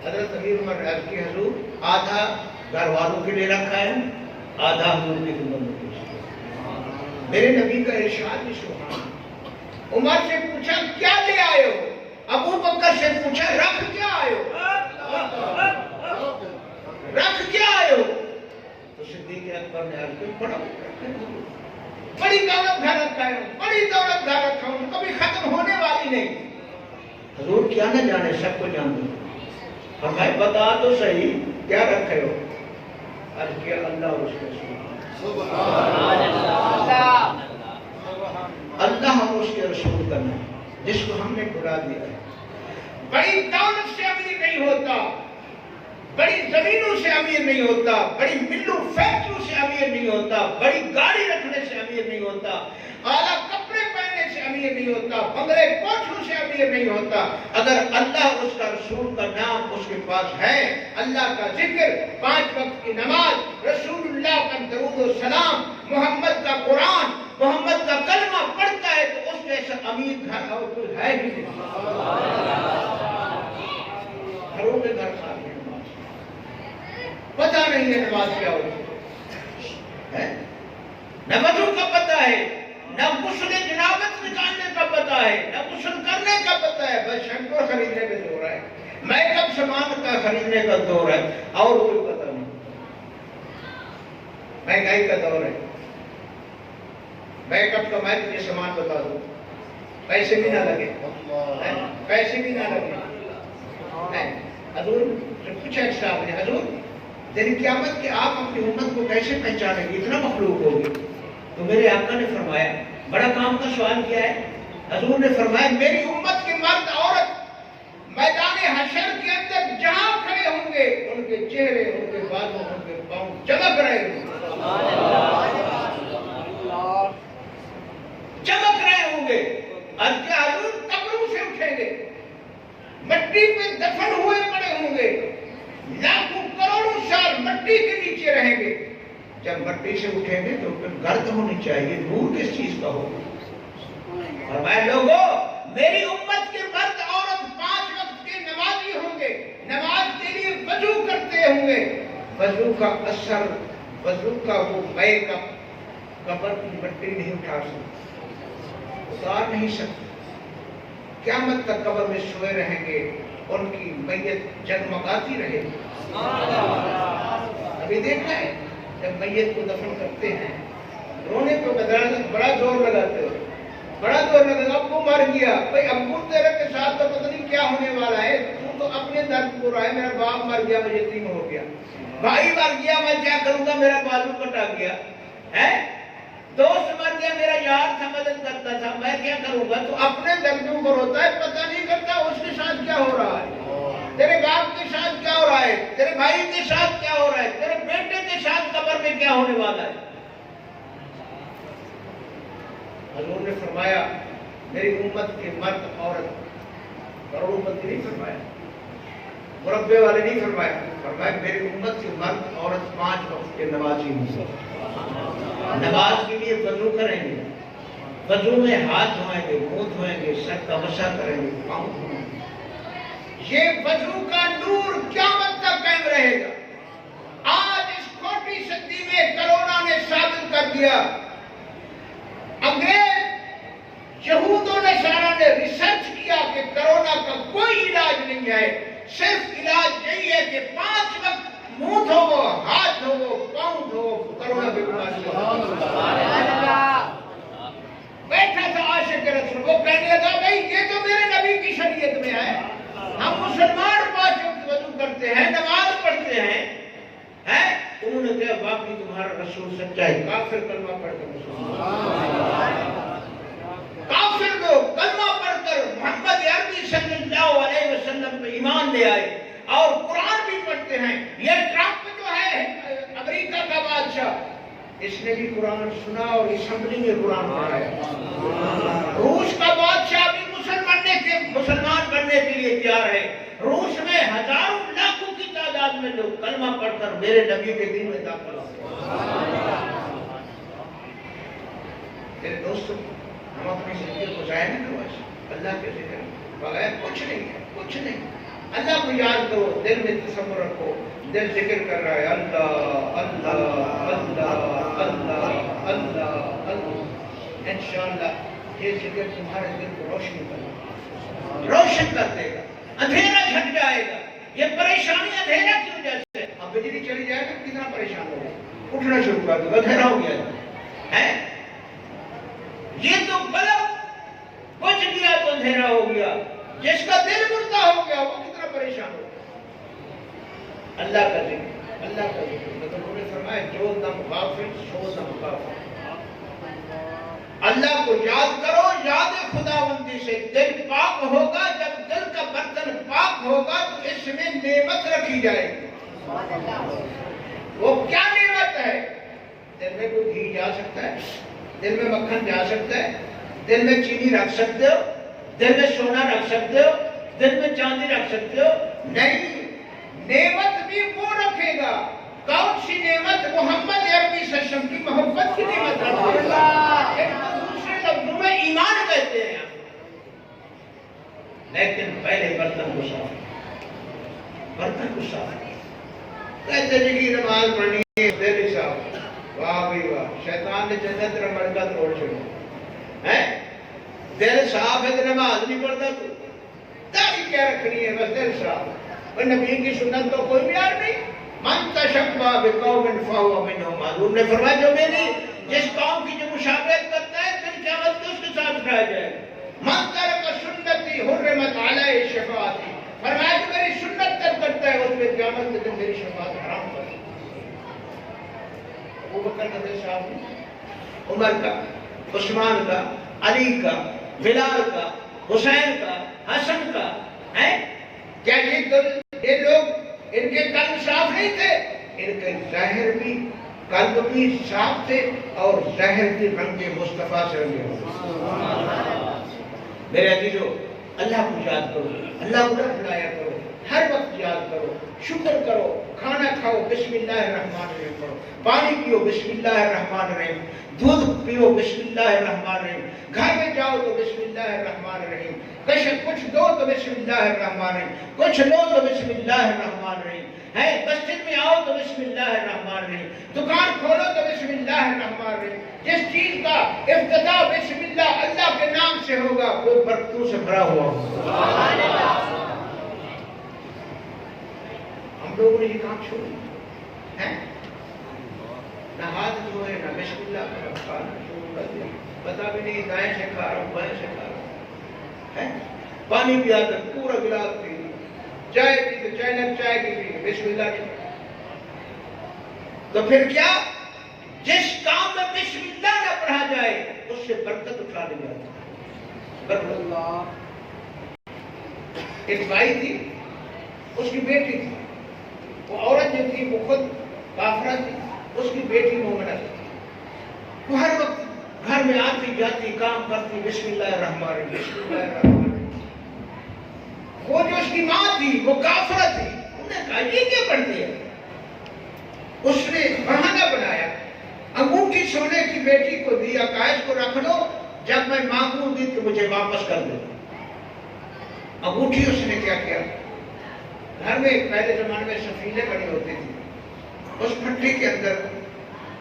حضرت امیر عمر عرض کی حضور آدھا گھر والوں کے لیے رکھا ہے، آدھا حضور کی خدمت میں۔ میرے نبی کا ارشاد بھی سبحان۔ عمر سے پوچھا کیا لے آئے ہو، ابو بکر سے پوچھا رکھ کیا آئے ہو، رکھ کیا آئے ہو؟ تو صدیق اکبر نے عرض کی بڑی دولت گھر رکھا ہے، بڑی دولت گھر رکھا ہوں، کبھی ختم ہونے والی نہیں۔ حضور کیا نہ جانے، سب کو جانتے ہیں، ہمیں بتا تو صحیح کیا رکھے ہو؟ عرض کیا اللہ اور اس کے رسول، اللہ اور اس کے رسول کا نام جس کو ہم نے بلا دیا ہے۔ بڑی دولت سے امیر نہیں ہوتا، بڑی زمینوں سے امیر نہیں ہوتا، بڑی ملوں فیکٹریوں سے امیر نہیں ہوتا، بڑی گاڑی رکھنے سے امیر نہیں ہوتا، اعلیٰ کپڑے پہننے سے امیر نہیں ہوتا، بنگلے کوٹھوں سے امیر نہیں ہوتا۔ اگر اللہ اور اس کا رسول کا نام اس کے پاس ہے، اللہ کا ذکر، 5 وقت کی نماز، رسول اللہ کا درود و سلام، محمد کا قرآن، محمد کا کلمہ پڑھتا ہے تو اس جیسا امیر گھر اور کوئی ہے ہی نہیں۔ گھروں کے گھر خالی ہیں، پتہ نہیں ہے نماز کیا ہوتی ہے، نہ وضو کا پتہ ہے، نہ غسل جنابت نکالنے کا پتہ ہے، نہ غسل کرنے کا پتہ ہے، بس شیمپو خریدنے کا دور ہے، میک اپ سامان کا خریدنے کا دور ہے، اور کوئی پتہ نہیں۔ مہنگائی کا دور ہے، میک اپ کا میں تجھے سامان بتا دوں، پیسے بھی نہ لگے، پیسے بھی نہ لگے۔ حضور سے پوچھا ایک صاحب نے، حضور دن قیامت کہ آپ اپنی امت کو کیسے پہچانیں گے، اتنا مخلوق ہوگی؟ تو میرے آقا نے فرمایا، بڑا کام کا سوال کیا ہے؟ حضور نے فرمایا میری امت کے مرد عورت میدان حشر کے اندر جہاں کھڑے ہوں گے ان کے چہرے، ان کے بالوں، ان کے پاؤں چمک رہے ہوں گے، چمک رہے ہوں گے۔ حضور قبروں سے اٹھیں گے، گے، جب مٹی سے اٹھیں گے تو پھر گرد ہونی چاہیے، نور کس چیز کا ہوگا؟ فرمایا لوگوں میری امت کے مرد عورت 5 وقت کے نمازی ہوں گے، نماز کے لیے وضو کرتے ہوں گے، وضو کا اثر، وضو کا وہ بیک اپ قبر کی مٹی نہیں اٹھا سکتے، اتار نہیں سکتے، قیامت تک قبر میں سوئے رہیں گے، ان کی میت جگمگاتی رہے گی۔ ابھی دیکھا ہے جب میت کو دفن کرتے ہیں رونے کو بڑا زور لگاتے ہو، بڑا زور لگا، ابو مر گیا، بھائی ابو تیرے کے ساتھ تو پتہ نہیں کیا ہونے والا ہے، تو اپنے درد کو رہا ہے، میرا باپ مر گیا میں یتیم ہو گیا، بھائی مر گیا میں کیا کروں گا، میرا بازو کٹا گیا ہے، دوست مر گیا، میرا یار تھا مدد کرتا تھا، میں کیا کروں گا؟ تو اپنے دردوں کو روتا ہے، پتہ نہیں کرتا اس کے ساتھ کیا ہو رہا ہے، تیرے باپ کے ساتھ کیا ہو رہا ہے، تیرے بھائی کے ساتھ کیا ہو رہا ہے، تیرے بیٹے کے ساتھ قبر میں کیا ہونے والا ہے۔ حضور نے فرمایا میری امت کے مرد عورت، کروڑوں پتی نہیں فرمایا، مربے والے نہیں فرمایا، فرمایا میری امت کے مرد عورت 5 وقت کے نمازی ہوں گے، نماز کے لیے وضو کریں گے، وضو میں ہاتھ دھوئیں گے، منہ دھوئیں گے، سر کا مسح کریں گے، پاؤں دھوئیں گے، یہ وضو کا نور قیامت تک قائم رہے گا۔ آج اس کھوٹی صدی میں کرونا نے ثابت کر دیا، انگریز یہود و نصارہ نے ریسرچ کیا کہ کرونا کا کوئی علاج نہیں ہے، صرف علاج یہی ہے کہ 5 وقت منہ دھوو، ہاتھ دھوو، پاؤں دھوو، کرونا بیماری بیٹھا تھا عاشق رسول، وہ کہنے لگا بھائی یہ تو میرے نبی کی شریعت میں ہے، ہم مسلمان 5 وقت وضو کرتے ہیں، نماز پڑھتے ہیں، انہوں نے کہا واقعی تمہارا رسول سچا ہے، کافر کلمہ پڑھ کر کافر لوگ کلمہ پڑھ کر محمد عربی صلی اللہ علیہ وسلم پہ ایمان لے آئے اور قرآن بھی پڑھتے ہیں۔ یہ ٹرمپ جو ہے امریکہ کا بادشاہ، اس نے بھی قرآن سنا اور اسمبلی میں قرآن پڑھایا۔ روس کا بادشاہ بھی مسلمان بننے کے لیے تیار ہے، روس میں ہزاروں لاکھوں کی تعداد میں لوگ کلمہ پڑھ کر میرے نبی کے دین میں داخل ہوتے۔ میرے دوستوں ہم اپنی زندگی کو ضائع نہ کرو، اللہ کے ذکر بغیر کچھ نہیں ہے، کچھ نہیں، اللہ کو یاد کرو، دل میں تصور رکھو، دل ذکر کر رہا ہے اللہ اللہ اللہ اللہ اللہ اللہ، انشاءاللہ یہ ذکر تمہارے دل کو روشن کر دے گا، اندھیرا چھٹ جائے گا۔ یہ پریشانی اندھیرا کی وجہ سے، اب بجلی چلی جائے تو کتنا پریشان ہو گیا، اٹھنا شروع کر دو، اندھیرا ہو گیا ہے، یہ تو بلب بجھ گیا تو اندھیرا ہو گیا، جس کا دل مردہ ہو گیا وہ کتنا پریشان ہو گیا۔ اللہ کا ذکر، اللہ کا ذکر، حضور نے فرمایا جو دم غافل سو دم غافل، اللہ کو یاد کرو، یاد خداوندی سے دل پاک ہوگا، جب دل کا برتن پاک ہوگا تو اس میں نعمت رکھی جائے گی۔ وہ کیا نعمت ہے؟ دل میں کوئی گھی جا سکتا ہے، دل میں مکھن جا سکتا ہے، دل میں چینی رکھ سکتے ہو، دل میں سونا رکھ سکتے ہو، دل میں چاندی رکھ سکتے ہو؟ نہیں، نعمت بھی وہ رکھے گا۔ کون سی نعمت؟ محمد عربی صلی اللہ علیہ وسلم کی محبت کی نعمت رکھے گا، ایک دوسرے لفظوں میں ایمان کہتے ہیں۔ لیکن پہلے برتن کو صاف، برتن کو صاف کہتے ہیں کہ نماز پڑھنی ہے، دل صاف، واہ بھی واہ، شیطان نے جنت رمڑ کا توڑ چھوڑا ہے، دل صاف ہے تو نماز نہیں پڑھتا، تو داڑھی کیا رکھنی ہے، بس دل صاف۔ اور نبی کی سنت تو کوئی بھی یار نہیں، من تشبہ بقوم فہو منہم، حضور نے فرمایا جو میری جس قوم کی جو مشابہت کرتا ہے پھر قیامت کو اس کے ساتھ اٹھایا جائے گا۔ من ترک سنتی حرمت علیہ شفاعتی، فرمایا جو میری سنت ترک کرتا ہے اس پہ قیامت کے دن میری شفاعت حرام کر دی۔ ابو بکر کا دل صاف نہیں، عمر کا، عثمان کا، علی کا، بلال کا، حسین کا، حسن کا، ہے کیا یہ لوگ ان کے قلب صاف نہیں تھے؟ ان کے ظاہر بھی، قلب بھی صاف تھے اور ظاہر بھی رنگ مصطفیٰ سے رنگے ہوئے۔ میرے عزیزو، اللہ کو یاد کرو، اللہ کو نہ بھلایا کرو، ہر وقت یاد کرو، شکر کرو، کھانا کھاؤ بسم اللہ الرحمن الرحیم پڑھو، پانی پیو بسم اللہ الرحمن الرحیم، دودھ پیو بسم اللہ الرحمن الرحیم، گھر میں جاؤ تو بسم اللہ الرحمن الرحیم، کچھ دو تو بسم اللہ الرحمن الرحیم، کچھ لو تو بسم اللہ الرحمن الرحیم، ہے مسجد میں آؤ تو بسم اللہ الرحمن الرحیم، دکان کھولو تو بسم اللہ الرحمن الرحیم، جس چیز کا افتتاح بسم اللہ کے نام سے ہوگا وہ برکتوں سے بھرا ہوا ہوگا۔ ہم لوگوں نے یہ کام چھوڑ دیا ہے، نہ ہاتھ دھوئے نہ بسم اللہ کا کھانا شروع کر دیا، پتا بھی نہیں دائیں سے کھا رہا ہوں بائیں سے کھا رہا ہوں ہے، پانی پیا تو پورا گلاس پی لیا، چائے پی تو چائے کی پی بسم اللہ کی، تو پھر کیا؟ جس کام میں بسم اللہ نہ پڑھا جائے اس سے برکت اٹھا لی جاتی ہے۔ برکت اللہ ایک بھائی تھی، اس کی بیٹی تھی، وہ عورت جو تھی وہ خود کافرہ تھی، اس کی بیٹی مومنہ تھی، وہ ہر وقت گھر میں آتی جاتی کام کرتی بسم اللہ الرحمن الرحیم بسم اللہ الرحمن الرحیم۔ وہ جو اس کی ماں تھی وہ کافرہ تھی، انہوں نے کہا یہ کیا پڑھتی ہے؟ اس نے بہانہ بنایا، انگوٹھی سونے کی بیٹی کو دیا، کہا اس کو رکھ لو، جب میں مانگوں گی تو مجھے واپس کر دے۔ انگوٹھی اس نے کیا کیا؟ گھر میں پہلے زمانے میں سفینے بنی ہوتی تھی، اس پھٹی کے اندر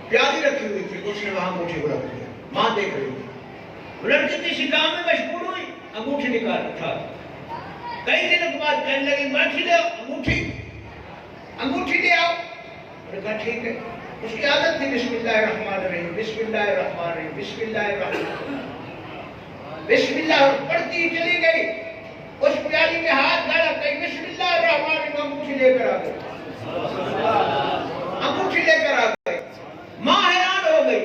پیالی رکھی ہوئی تھی، اس نے وہاں انگوٹھی کو رکھ دیا، ماں دیکھ رہی تھی، لڑکی کسی کام میں مشغول ہوئی، انگوٹھی نکال اٹھا، کئی دنوں کے بعد کہنے لگی انگوٹھی لے آؤ، انگوٹھی لے آؤ، انہوں نے کہا ٹھیک ہے۔ اس کی عادت تھی بسم اللہ الرحمن الرحیم بسم اللہ الرحمن الرحیم بسم اللہ الرحمن الرحیم بسم اللہ پڑھتی چلی گئی، اس پیالی میں ہاتھ ڈالا، کہیں بسم اللہ الرحمن الرحیم، انگوٹھی لے کر آ گئی، انگوٹھی لے کر آ گئی، ماں حیران ہو گئی،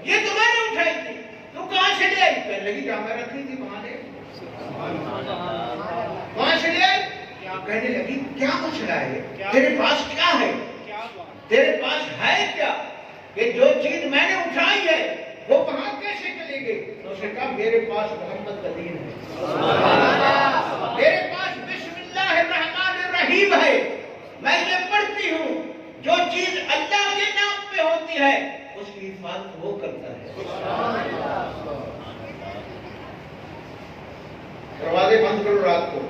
یہ تو میں نے اٹھائی تھی، تو کہاں سے لے آئی؟ کہنے لگی جہاں میں رکھی تھی وہاں لے، وہاں سے لے آئی۔ کہنے لگی کیا مسئلہ ہے، تیرے پاس کیا ہے، تیرے پاس ہے کیا کہ جو چیز میں نے اٹھائی ہے وہ وہاں کیسے چلی گئی؟ تو اس نے کہا میرے پاس محمد کا دین ہے، میرے پاس بسم اللہ الرحمن الرحیم ہے، میں یہ پڑھتی ہوں، جو چیز اللہ کے نام پہ ہوتی ہے اس کی حفاظت وہ کرتا ہے۔ دروازے بند کرو رات کو،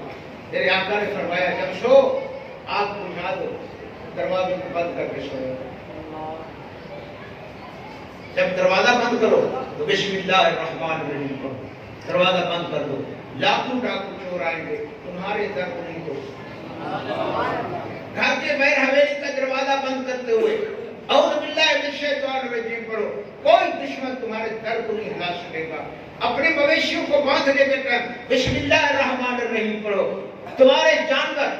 میرے آقا نے فرمایا جب سو آگ بجھا دو، دروازے کو بند کر کے سوئے، جب دروازہ بند کرو تو بسم اللہ الرحمن الرحیم پڑھو، دروازہ بند کر دو، لاکھوں ڈاکو چور آئیں گے تمہارے در کو نہیں توڑ، گھر کے بہر حویلی کا دروازہ بند کرتے ہوئے اعوذ باللہ من الشیطان الرجیم پڑھو، کوئی دشمن تمہارے در کو نہیں ہلا سکے گا، اپنے مویشیوں کو باندھ لے کر بسم اللہ الرحمن الرحیم پڑھو، تمہارے جانور